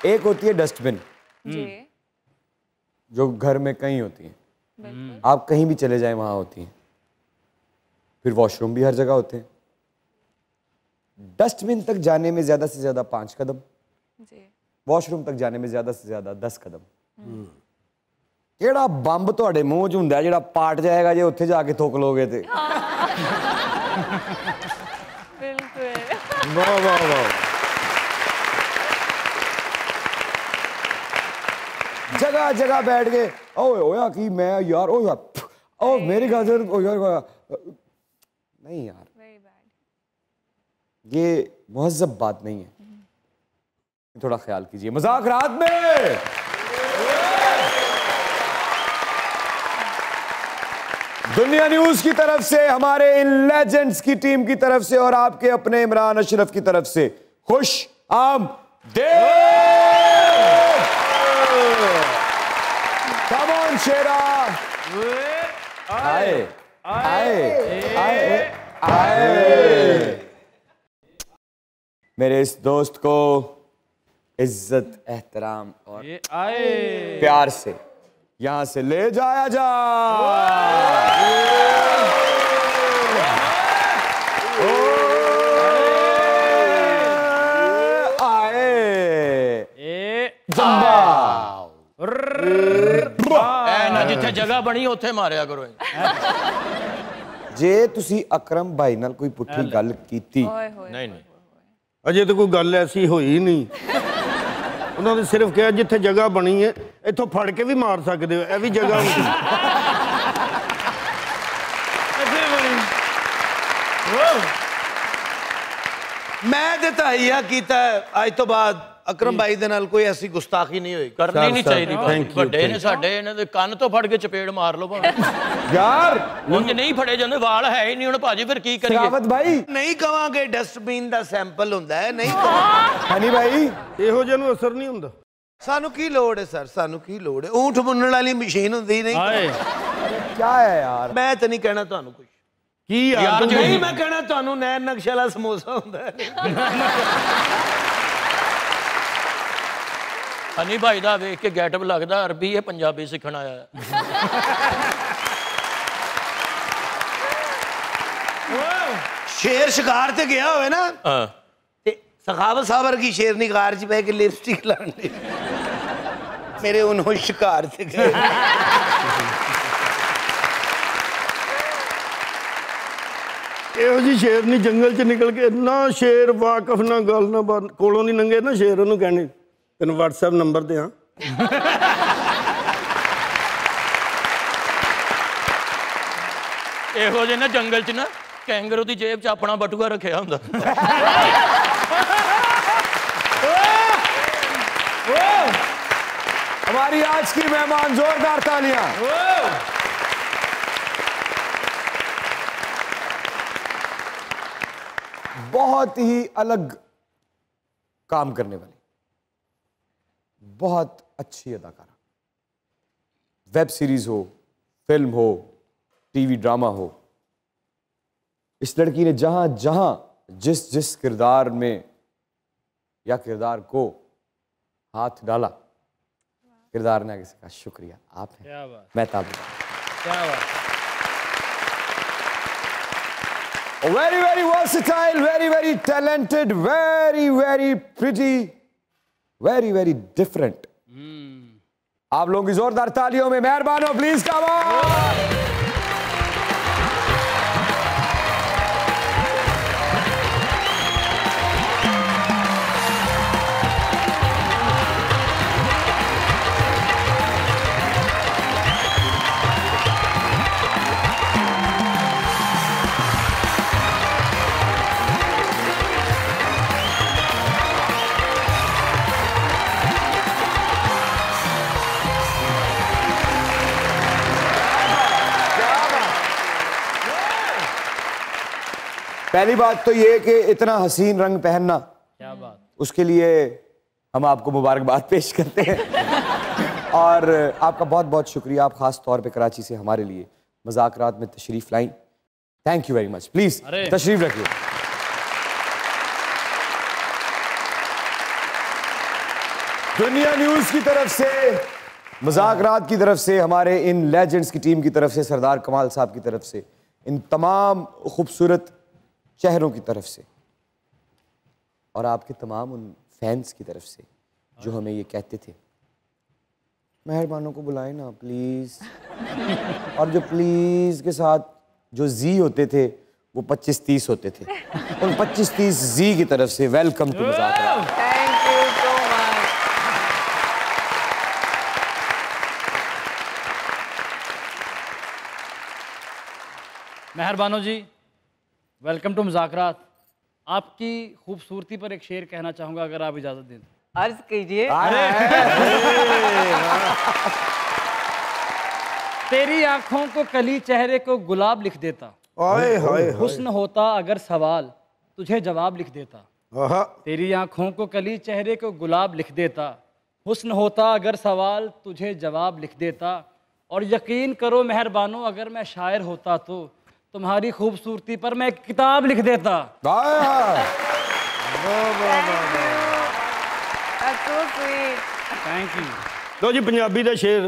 एक होती है डस्टबिन, जी जो घर में कहीं होती है, आप कहीं भी चले जाएं वहां होती है। फिर वॉशरूम भी हर जगह होते हैं। डस्टबिन तक जाने में ज्यादा से ज्यादा 5 कदम, जी वॉशरूम तक जाने में ज्यादा से ज्यादा 10 कदम। केड़ा बंब ਤੁਹਾਡੇ ਮੂੰਹ 'ਚ ਹੁੰਦਾ ਜਿਹੜਾ ਪਾਟ ਜਾਏਗਾ ਜੇ ਉੱਥੇ ਜਾ ਕੇ ਥੁੱਕ ਲੋਗੇ ਤੇ। बिल्कुल। वाह वाह वाह। जगह जगह बैठ गए, ओए होया कि मैं यार, ओ यार, ओ मेरी गाजर, ओ यार नहीं यार, वेरी बैड। ये मुहज़्ज़ब बात नहीं है, थोड़ा ख्याल कीजिए। मजाक रात में दुनिया न्यूज की तरफ से, हमारे इन लेजेंड्स की टीम की तरफ से और आपके अपने इमरान अशरफ की तरफ से खुश आमदीद। कम ऑन शेरा, आए आए आए आए। मेरे इस दोस्त को इज्जत, एहतराम और प्यार से यहां से ले जाया जा। जिथे जगह बनी उत्थे मारिया करो। जे तुसी अकरम भाई नाल कोई पुट्ठी गल कीती, नहीं नहीं अजे तो कोई गल ऐसी होई नहीं। उन्होंने सिर्फ कहा जिथे जगह बनी है इथों फड़ के भी मार सकते हो, यह भी जगह होती। मैं दिताइया कीता अज तो बाद अकरम भाई दे नाल कोई ऐसी गुस्ताखी नहीं हुई। करनी नहीं चाहिए। ਵੱਡੇ ਨੇ ਸਾਡੇ ਇਹਨਾਂ ਦੇ ਕੰਨ ਤੋਂ ਫੜ ਕੇ ਚਪੇੜ ਮਾਰ ਲਓ ਭਾਵੇਂ यार ਉਂਝ ਨਹੀਂ ਫੜੇ ਜਾਂਦੇ, ਵਾਲ ਹੈ ਹੀ ਨਹੀਂ ਹੁਣ ਭਾਜੀ, ਫਿਰ ਕੀ ਕਰੀਏ। सखावत भाई, नहीं कहांगे डस्टबिन दा सैंपल हुंदा है, नहीं हनी भाई, ਇਹੋ ਜਿਹੇ ਨੂੰ असर नहीं ਹੁੰਦਾ। सानू की लोड़ है सर, सानू की लोड़ है? ऊंट बुनने वाली मशीन हुंदी नहीं। क्या है यार? मैं तो नहीं कहना तुहानू कुछ की यार नहीं, मैं कहना तुहानू नैन नक्शे वाला समोसा हुंदा है। ਹਨੀ ਭਾਈ ਦਾ ਵੇਖ ਕੇ ਗੈਟਅਪ ਲੱਗਦਾ ਅਰਬੀ ਇਹ ਪੰਜਾਬੀ ਸਿੱਖਣ ਆਇਆ ਹੈ। शेर शिकार ते गया होवे ना, ਹਾਂ ते सखावत साहब वर्गी शेरनी कार च बह के लिपस्टिक लाने मेरे उन्होंने शिकार ते गए। ਇਹੋ ਜੀ ਸ਼ੇਰ ਨਹੀਂ ਜੰਗਲ ਚ ਨਿਕਲ ਕੇ ਨਾ ਸ਼ੇਰ ਵਾਕਫ ਨਾ ਗੱਲ ਨਾ ਬਾਤ ਕੋਲੋਂ ਨਹੀਂ ਲੰਘੇ ਨਾ ਸ਼ੇਰ ਉਹਨੂੰ ਕਹਿੰਦੇ ਤੈਨੂੰ WhatsApp ਨੰਬਰ ਦੇ ਹਾਂ। ਇਹੋ ਜਿਹੇ ਨਾ ਜੰਗਲ 'ਚ ਨਾ ਕੈਂਗਰੂ ਦੀ ਜੇਬ 'ਚ ਆਪਣਾ ਬਟੂਆ ਰੱਖਿਆ ਹੁੰਦਾ। हमारी आज की मेहमान, जोरदार तालियां। बहुत ही अलग काम करने वाली, बहुत अच्छी अदाकारा। वेब सीरीज हो, फिल्म हो, टीवी ड्रामा हो, इस लड़की ने जहां जहां जिस जिस किरदार में या किरदार को हाथ डाला, किरदार ने आगे से कहा शुक्रिया आप हैं, मैं ताबूत। Very very versatile, very very talented, very very pretty, very very different. आप लोगों की जोरदार तालियों में मेहरबान हो, प्लीज कम ऑन। पहली बात तो ये कि इतना हसीन रंग पहनना, क्या बात, उसके लिए हम आपको मुबारकबाद पेश करते हैं। और आपका बहुत बहुत शुक्रिया, आप खास तौर पे कराची से हमारे लिए मज़ाकरात में तशरीफ लाई। Thank you very much. Please तशरीफ रखिए। दुनिया न्यूज की तरफ से, मज़ाकरात की तरफ से, हमारे इन लेजेंड्स की टीम की तरफ से, सरदार कमाल साहब की तरफ से, इन तमाम खूबसूरत चेहरों की तरफ से और आपके तमाम उन फैंस की तरफ से जो हमें ये कहते थे मेहरबानों को बुलाएं ना प्लीज़, और जो प्लीज़ के साथ जो जी होते थे वो 25-30 होते थे, उन 25-30 जी की तरफ से वेलकम टू मज़ाकरात। Thank you so much. Meharbano ji, welcome to मज़ाकरात। आपकी खूबसूरती पर एक शेर कहना चाहूँगा अगर आप इजाज़त दें। अर्ज कीजिए। तेरी आंखों को कली, चेहरे को गुलाब लिख देता। आए हाय हुस्न होता अगर सवाल, तुझे जवाब लिख देता। आहा, तेरी आंखों को कली, चेहरे को गुलाब लिख देता। हुस्न होता अगर सवाल, तुझे जवाब लिख देता। और यकीन करो मेहरबानो, अगर मैं शायर होता तो तुम्हारी खूबसूरती पर मैं एक किताब लिख देता। So sweet. Thank you. लो जी पंजाबी का शेर।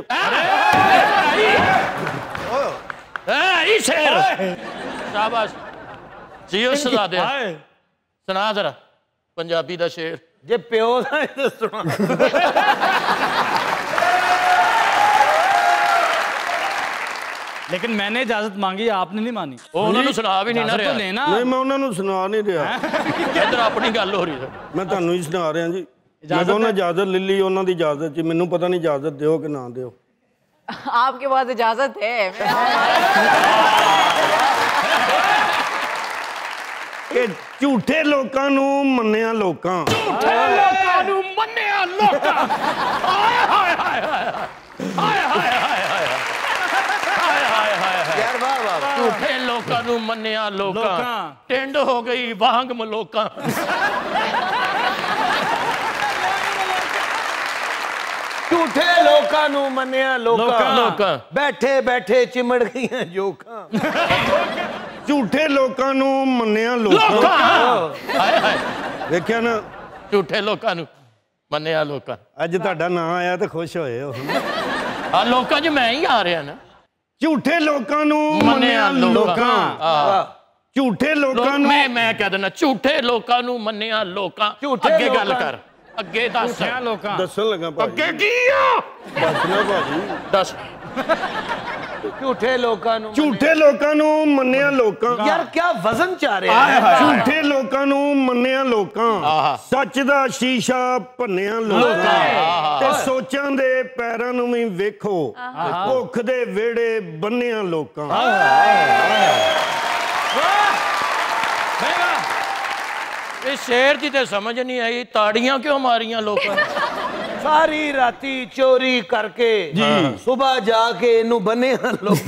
शेर शाबाश जियो सुना दे, सुना जरा पंजाबी दा शेर। जे प्यो दा इधर सुना। लेकिन मैंने इजाजत मांगी, आपने नहीं मानी। उन्होंने सुना भी नहीं ना इजाजत तो रहा। लेना। नहीं मैं उन्होंने सुना नहीं रहा, इधर अपनी गल हो रही है। मैं ਤੁਹਾਨੂੰ ਹੀ ਸੁਣਾ ਰਿਹਾ ਜੀ। मैं ਉਹਨਾਂ इजाजत ले ली, ਉਹਨਾਂ ਦੀ इजाजत जी, ਮੈਨੂੰ पता नहीं इजाजत ਦਿਓ कि ना ਦਿਓ। आपके पास इजाजत है। ਕਿ ਝੂਠੇ ਲੋਕਾਂ ਨੂੰ ਮੰਨਿਆ ਲੋਕਾਂ। यार वाह वाह। झूठे लोकां नू मन्निया लोकां, टिंड हो गई वांग मलोकां। झूठे लोकां नू मन्निया लोकां, लोकां। बैठे बैठे चिमड़ गईयां जोकां। ਝੂਠੇ ਲੋਕਾਂ ਨੂੰ ਮੰਨਿਆ ਲੋਕਾਂ। हाय हाय, ਦੇਖਿਆ ਨਾ, झूठे लोकां नू मन्निया लोकां। ਅੱਜ ਤੁਹਾਡਾ ਨਾਂ ਆਇਆ ਤੇ ਖੁਸ਼ ਹੋਏ ਹੋ। आ लोकां च मैं ही आ रहा ना। ਝੂਠੇ ਲੋਕਾਂ ਨੂੰ मन्निया ਮੰਨਿਆ ਲੋਕਾਂ। लोकां। ਝੂਠੇ ਲੋਕਾਂ ਨੂੰ मैं कह देना झूठे लोकां नू मन्निया लोकां। अगे गल कर, अगे दस। लोकां ਦੱਸਣ ਲੱਗਾ ਭਾਜੀ। अगे की आ? ਦੱਸਣਾ ਭਾਜੀ। दस। झूठे लोकां नू ਝੂਠੇ ਲੋਕਾਂ ਨੂੰ ਮੰਨਿਆ ਲੋਕਾਂ। यार क्या वजन चाह रहे हैं। ਝੂਠੇ ਲੋਕਾਂ ਨੂੰ ਮੰਨਿਆ ਲੋਕਾਂ। ਸੱਚ ਦਾ ਸ਼ੀਸ਼ਾ ਭੰਨਿਆ ਲੋਕਾਂ। ਤੇ ਸੋਚਾਂ ਦੇ ਪੈਰਾਂ ਨੂੰ ਵੀ ਵੇਖੋ, ਭੁੱਖ ਦੇ ਵਿਹੜੇ ਬੰਨਿਆ ਲੋਕਾਂ। ये शेर की तो समझ नहीं आई, ताड़ियां क्यों मारियां लोगों ने? सारी राती चोरी करके सुबह जाके इनू बने लोग।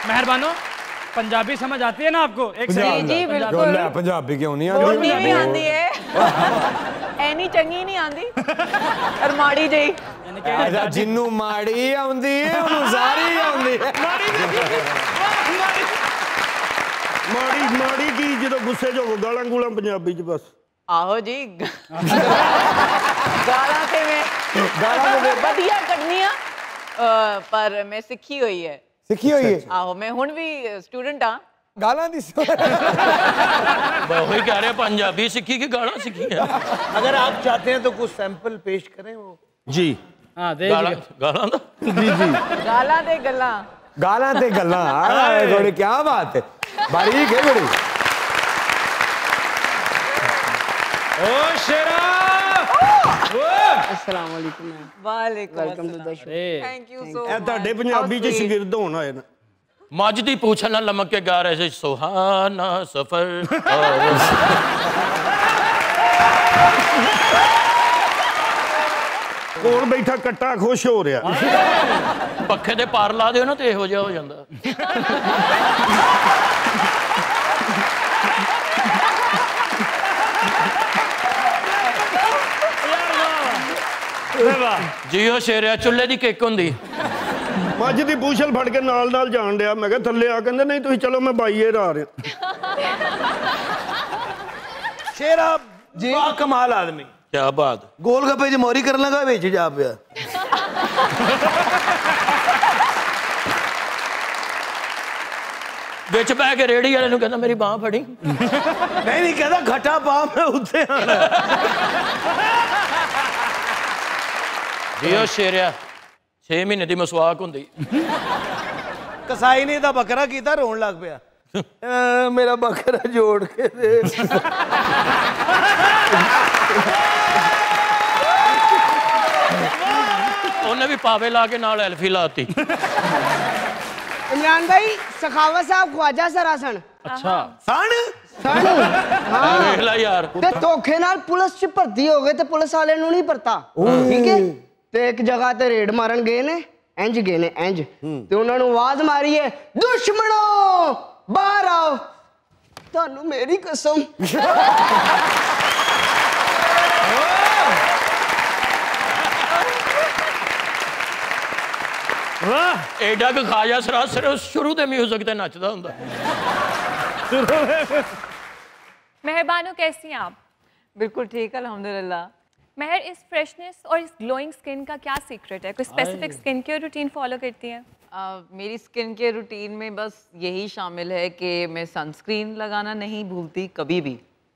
मेहरबानो, पंजाबी समझ आती है ना आपको? एक जी जी बिल्कुल। पंजाबी क्यों नहीं बोलनी आती? भी आंदी है। ऐनी चंगी नहीं आंदी और माड़ी जई। अच्छा, जिन्नू माड़ी आउंदी है उन्नू सारी आउंदी है। ਮਾੜੀ ਮਾੜੀ ਕੀ, ਜਦੋਂ ਗੁੱਸੇ 'ਚ ਹੋਵੋ ਗਾਲਾਂ ਗੂਲਾਂ ਪੰਜਾਬੀ 'ਚ ਬਸ। आहो जी। गाला ते मैं बढ़िया कढ़निया, पर मैं सीखी हुई है। सीखी हुई है? आहो, मैं हुण भी स्टूडेंट हाँ। गालां दी वही कह रहे पंजाबी सीखी कि गाना सीखी है? अगर आप चाहते हैं तो कुछ सैंपल पेश करें वो। जी हाँ, दे गाना गाना दा? जी जी। गाला ते गल्लां। गालां ते गल्लां। थोड़ी क्या बात है, बारीक है बड़ी। ओ शेरा। अस्सलाम वालेकुम। वालेकुम welcome to the show. Thank you so ਇਹ मच। ਤੁਹਾਡੇ ਪੰਜਾਬੀ 'ਚ ਸ਼ਾਗਿਰਦ ਹੋਣ ਆਏ ਨਾ। मज दी पूछ ना लमक के गा रहे थे सुहाना सफर। ਕੋਲ ਬੈਠਾ ਕੱਟਾ ਖੁਸ਼ ਹੋ ਰਿਹਾ। पखे दे पार ला दिओ ना तो इहो जिहा हो जांदा। जियो शेरिया चुੱਲ੍ਹੇ ਦੀ ਕਿੱਕ ਹੁੰਦੀ। ਮੱਝ ਦੀ ਪੂਛਲ ਫੜ ਕੇ ਨਾਲ ਨਾਲ ਜਾਣ ਡਿਆ। ਮੈਂ ਕਿਹਾ ਥੱਲੇ ਆ, ਕਹਿੰਦੇ ਨਹੀਂ ਤੁਸੀਂ ਚਲੋ, ਮੈਂ ਬਾਈਏ ਆ ਰਿਹਾ। शेरा जी कमाल आदमी क्या बात गोलगप्पे च मोरी करन लगा बेच जा पिया बिच बह के रेड़ी वाले कहता मेरी बांह फड़ी नहीं कहता घटा पा मैं उत्ते आना दियो शेरिया 6 महीने दी मसवाक हुंदी कसाई ने दा बकरा कीता रोन लग पिया मेरा बकरा जोड़ के दे उन्हें भी पावे ला के नाल एल्फी लाती इमरान भाई सखावत साहब ख्वाजा सरासन अच्छा सन देख ला यार ते धोखे नाल पुलिस च भर्ती हो गए ते पुलिस वाले नु नहीं पता ठीक है ते एक जगह ते रेड मारन गए ने इंज गए ने इंज ते उन्हां नु आवाज मारी है दुश्मनों बाहर आओ तानू मेरी कसम एडा क खाजा सरासर शुरू ते म्यूजिक ते नचदा हुंदा मेहरबानो कैसी हैं आप? बिल्कुल ठीक अल्हम्दुलिल्लाह। महर, इस फ्रेशनेस और इस ग्लोइंग स्किन का क्या सीक्रेट है? कोई specific skin care routine follow करती हैं? मेरी स्किन केयर रूटीन में बस यही शामिल है कि मैं सनस्क्रीन लगाना नहीं भूलती कभी भी।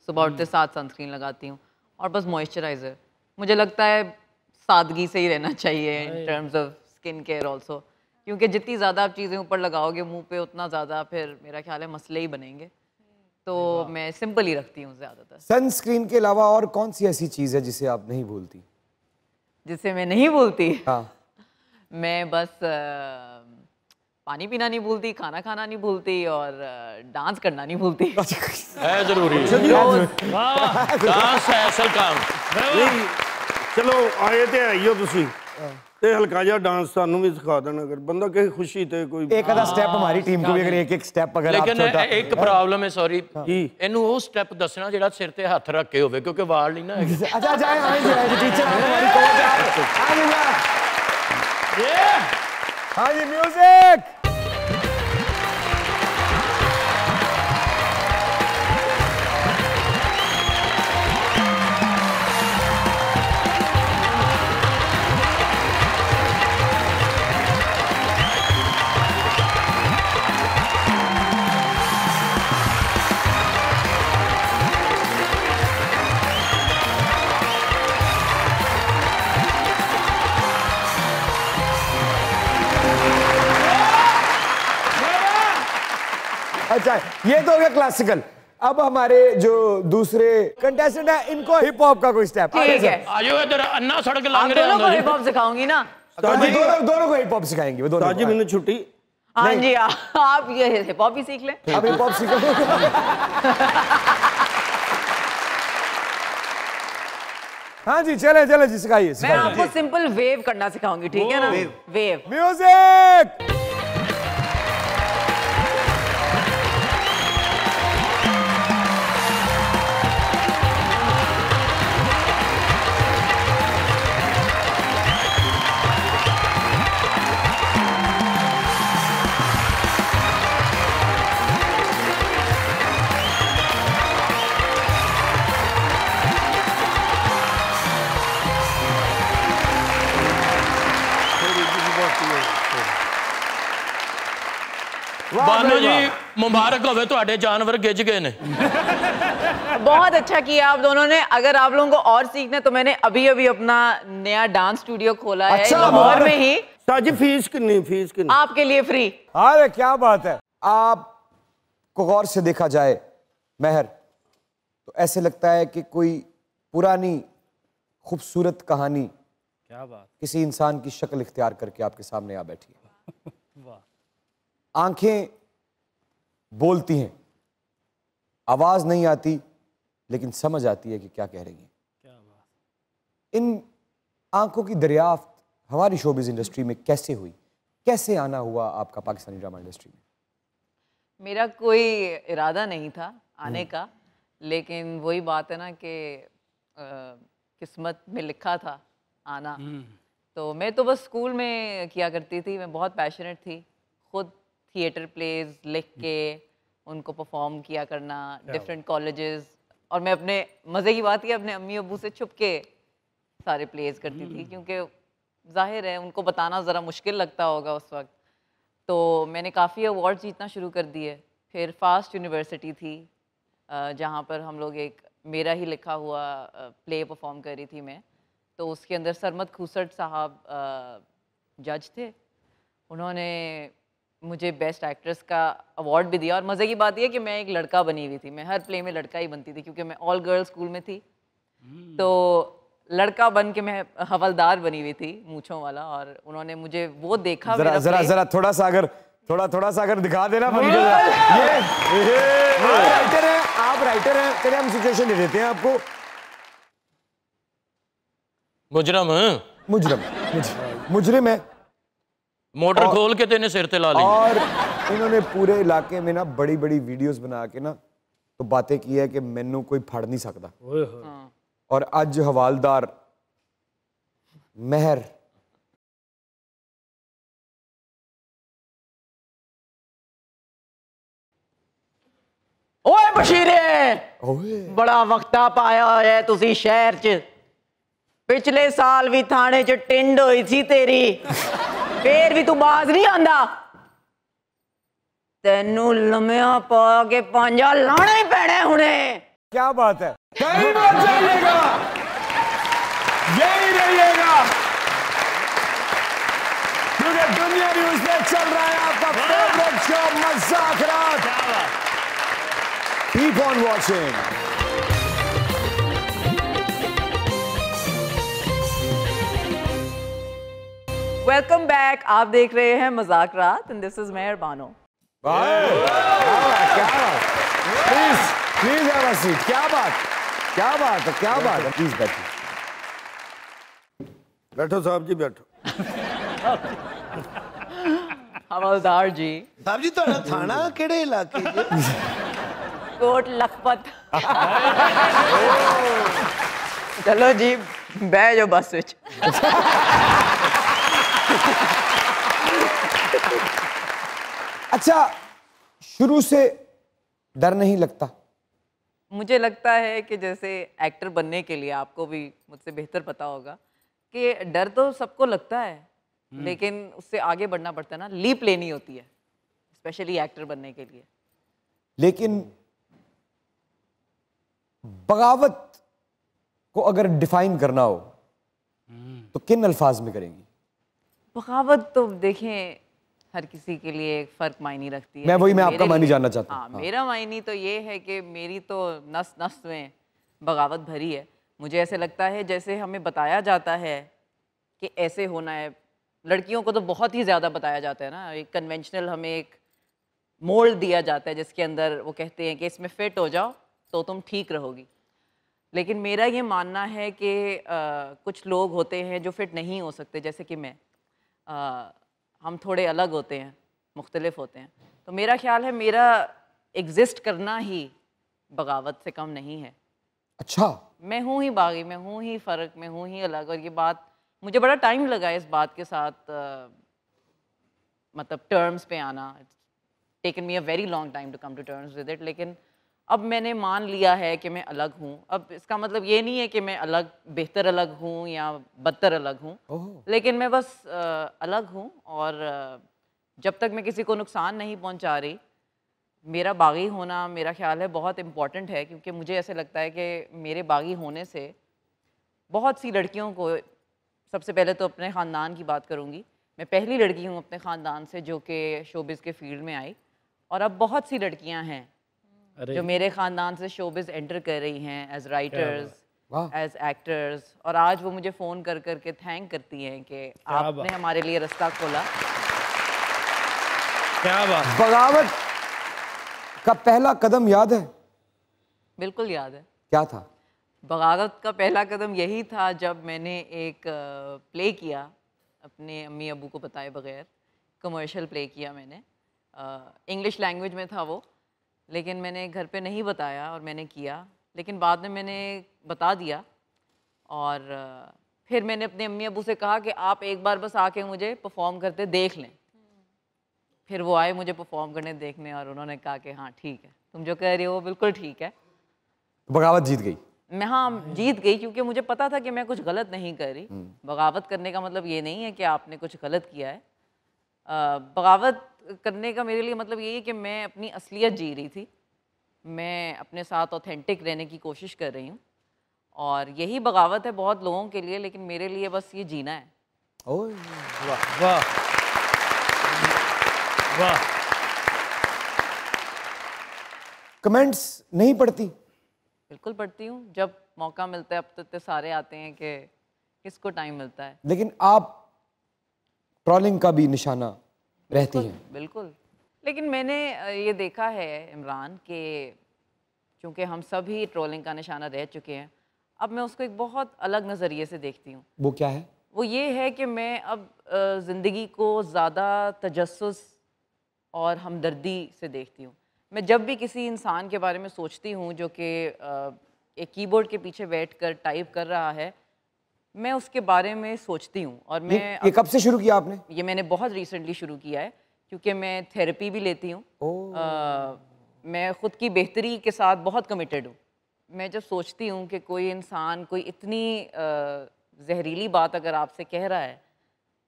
सुबह उठते साथ सनस्क्रीन लगाती हूँ और बस मॉइस्चराइज़र। मुझे लगता है सादगी से ही रहना चाहिए in terms of skin care also, क्योंकि जितनी ज़्यादा आप चीज़ें ऊपर लगाओगे मुंह पे उतना ज़्यादा फिर मेरा ख्याल है मसले ही बनेंगे। तो मैं सिंपल ही रखती हूँ ज़्यादातर। सनस्क्रीन के अलावा और कौन सी ऐसी चीज़ है जिसे आप नहीं भूलती? जिसे मैं नहीं भूलती? हाँ। मैं बस पानी पीना नहीं भूलती, खाना खाना नहीं भूलती और डांस करना नहीं भूलती। है जरूरी डांस है असल काम। चलो आए ते आइयो तुसी ते हल्का जा डांस सानू भी सिखा देना अगर बंदा कहीं खुशी ते कोई एक आधा स्टेप हमारी टीम को भी अगर एक स्टेप अगर आप लेकिन छोटा एक प्रॉब्लम है सॉरी इनू वो स्टेप दसना जेड़ा सिर ते हाथ रख के होवे क्योंकि वाल नहीं ना है। अच्छा जाए हमें टीचर हमारी कोच हाँ जी म्यूजिक। अच्छा ये तो हो गया क्लासिकल। अब हमारे जो दूसरे कंटेस्टेंट है इनको हिप हॉप का कोई स्टेप। ठीक है, आजो इधर अन्ना सड़क आप लंघ दोनों को रहे हिप हॉप सिखाऊंगी ना। दोनों को हिप हॉप सिखाएंगे वो दोनों। ताजी मैंने छुट्टी हाँ जी आप ये हिप हॉप भी सीख लें। अब हिप हॉप सीखो। हाँ जी चले चले जी सिखाइए। मैं आपको सिंपल वेव करना सिखाऊंगी, ठीक है ना? वेव। म्यूजिक। बानो जी मुबारक होवे ਤੁਹਾਡੇ जानवर गिज गए ने। बहुत अच्छा किया आप दोनों ने। अगर आप लोगों को और सीखना है तो मैंने अभी अभी अपना नया डांस स्टूडियो खोला है लाहौर में ही। ताजी फीस कितनी आपके लिए फ्री। अरे क्या बात है। आप को गौर से देखा जाए महर तो ऐसे लगता है कि कोई पुरानी खूबसूरत कहानी क्या बात किसी इंसान की शक्ल इख्तियार करके आपके सामने आ बैठी है। आंखें बोलती हैं, आवाज नहीं आती लेकिन समझ आती है कि क्या कह रही हैं। क्या बात। इन आंखों की दरियाफ्त हमारी शोबिज़ इंडस्ट्री में कैसे हुई? कैसे आना हुआ आपका पाकिस्तानी ड्रामा इंडस्ट्री में? मेरा कोई इरादा नहीं था आने का, लेकिन वही बात है ना कि किस्मत में लिखा था आना। तो मैं तो बस स्कूल में किया करती थी। मैं बहुत पैशनेट थी, खुद थिएटर प्लेज लिख के उनको परफॉर्म किया करना, डिफरेंट कॉलेजेस और मैं अपने मज़े की बात ये अपने अम्मी अब्बू से छुप के सारे प्लेस करती थी, क्योंकि जाहिर है उनको बताना ज़रा मुश्किल लगता होगा उस वक्त। तो मैंने काफ़ी अवार्ड जीतना शुरू कर दिए। फिर फास्ट यूनिवर्सिटी थी जहाँ पर हम लोग एक मेरा ही लिखा हुआ प्ले परफॉर्म कर रही थी मैं। तो उसके अंदर सरमद खूसट साहब जज थे, उन्होंने मुझे बेस्ट एक्ट्रेस का अवार्ड भी दिया। और मज़े की बात यह कि मैं एक लड़का बनी हुई थी, मैं हर प्ले में लड़का ही बनती थी क्योंकि मैं ऑल गर्ल्स स्कूल में थी। तो लड़का बन के मैं हवलदार बनी हुई थी, मूंछों वाला। और उन्होंने मुझे वो देखा, जरा जरा जरा थोड़ा सा अगर दिखा देना बन के। ये आप राइटर हैं, चलिए हम सिचुएशन दे देते हैं आपको। मुजरिम है, मोटर खोल के तेने सिर ते ला ली। और इन्होंने पूरे इलाके में ना बड़ी बड़ी वीडियोस बना के ना तो बातें की है कि मैनू कोई फड़ नहीं सकता। और अज हवालदार महर ओए बशीरे, बड़ा वक्ता पाया है तुसी शहर च। पिछले साल भी थाने च टिंड हुई थी तेरी, फिर भी तू बाज नहीं आंदा। तेनू लम्या पा के पांजा लाने ही पैने हुने। क्या बात है, कहीं मत जाइएगा, यही रहिएगा, क्योंकि दुनिया न्यूज़ में चल रहा है आपका फेवरेट शो मज़ाक रात। Keep on watching. Welcome back, आप देख रहे हैं Mazaak Raat and this is Mehar Bano. Please have a seat. क्या बात है, प्लीज बैठो। बैठो साहब जी, बैठो। हवलदार जी। साहब जी ਤੁਹਾਡਾ थाना ਕਿਹੜੇ ਇਲਾਕੇ 'ਚ? कोट लखपत। चलो जी बह जाओ बस विच। अच्छा, शुरू से डर नहीं लगता? मुझे लगता है कि जैसे एक्टर बनने के लिए आपको भी मुझसे बेहतर पता होगा कि डर तो सबको लगता है, लेकिन उससे आगे बढ़ना पड़ता है ना, लीप लेनी होती है स्पेशली एक्टर बनने के लिए। लेकिन बगावत को अगर डिफाइन करना हो तो किन अल्फाज में करेंगी? बगावत तो देखें हर किसी के लिए एक फ़र्क मायने रखती है। मैं आपका मायने जानना चाहता हूँ। हाँ, मेरा मायने तो ये है कि मेरी तो नस नस में बगावत भरी है। मुझे ऐसे लगता है जैसे हमें बताया जाता है कि ऐसे होना है। लड़कियों को तो बहुत ही ज़्यादा बताया जाता है ना, एक कन्वेंशनल हमें एक मोल्ड दिया जाता है जिसके अंदर वो कहते हैं कि इसमें फिट हो जाओ तो तुम ठीक रहोगी। लेकिन मेरा ये मानना है कि कुछ लोग होते हैं जो फिट नहीं हो सकते, जैसे कि मैं। हम थोड़े अलग होते हैं, मुख्तलिफ होते हैं। तो मेरा ख्याल है मेरा एग्जिस्ट करना ही बगावत से कम नहीं है। अच्छा, मैं हूँ ही बागी, मैं हूँ ही फ़र्क, मैं हूँ ही अलग। और ये बात मुझे बड़ा टाइम लगा इस बात के साथ मतलब टर्म्स पे आना। Taken me a very long time to come to terms with it. लेकिन अब मैंने मान लिया है कि मैं अलग हूँ। अब इसका मतलब ये नहीं है कि मैं अलग, बेहतर अलग हूँ या बदतर अलग हूँ, लेकिन मैं बस अलग हूँ। और जब तक मैं किसी को नुकसान नहीं पहुँचा रही, मेरा बागी होना मेरा ख्याल है बहुत इम्पॉर्टेंट है। क्योंकि मुझे ऐसे लगता है कि मेरे बागी होने से बहुत सी लड़कियों को, सबसे पहले तो अपने ख़ानदान की बात करूँगी, मैं पहली लड़की हूँ अपने ख़ानदान से जो कि शोबिज़ के फील्ड में आई। और अब बहुत सी लड़कियाँ हैं जो मेरे ख़ानदान से शोबिज़ एंटर कर रही हैं एज राइटर्स, एज एक्टर्स। और आज वो मुझे फ़ोन कर कर के थैंक करती हैं कि आपने हमारे लिए रास्ता खोला। क्या बात। बगावत का पहला कदम याद है? बिल्कुल याद है। क्या था? बगावत का पहला कदम यही था जब मैंने एक प्ले किया अपने अम्मी अबू को बताए बगैर। कमर्शियल प्ले किया मैंने, इंग्लिश लैंग्वेज में था वो, लेकिन मैंने घर पे नहीं बताया और मैंने किया। लेकिन बाद में मैंने बता दिया और फिर मैंने अपने अम्मी अबू से कहा कि आप एक बार बस आके मुझे परफॉर्म करते देख लें। फिर वो आए मुझे परफॉर्म करने देखने और उन्होंने कहा कि हाँ ठीक है, तुम जो कह रही हो वो बिल्कुल ठीक है। तो बगावत जीत गई। मैं हाँ जीत गई क्योंकि मुझे पता था कि मैं कुछ गलत नहीं कर रही। बगावत करने का मतलब ये नहीं है कि आपने कुछ गलत किया है। बगावत करने का मेरे लिए मतलब यही है कि मैं अपनी असलियत जी रही थी, मैं अपने साथ ऑथेंटिक रहने की कोशिश कर रही हूँ और यही बगावत है बहुत लोगों के लिए, लेकिन मेरे लिए बस ये जीना है। ओह वाह वाह वाह। कमेंट्स नहीं पढ़ती? बिल्कुल पढ़ती हूँ, जब मौका मिलता है। अब तो इतने सारे आते हैं कि किसको टाइम मिलता है। लेकिन आप ट्रोलिंग का भी निशाना रहती हैं। बिल्कुल, लेकिन मैंने ये देखा है इमरान कि चूँकि हम सभी ट्रोलिंग का निशाना रह चुके हैं, अब मैं उसको एक बहुत अलग नज़रिए से देखती हूँ। वो क्या है? वो ये है कि मैं अब ज़िंदगी को ज़्यादा तजस्सुस और हमदर्दी से देखती हूँ। मैं जब भी किसी इंसान के बारे में सोचती हूँ जो कि एक कीबोर्ड के पीछे बैठकर टाइप कर रहा है, मैं उसके बारे में सोचती हूँ। और मैं ये कब से शुरू किया आपने? ये मैंने बहुत रिसेंटली शुरू किया है क्योंकि मैं थेरेपी भी लेती हूँ। मैं ख़ुद की बेहतरी के साथ बहुत कमिटेड हूँ। मैं जब सोचती हूँ कि कोई इंसान कोई इतनी जहरीली बात अगर आपसे कह रहा है,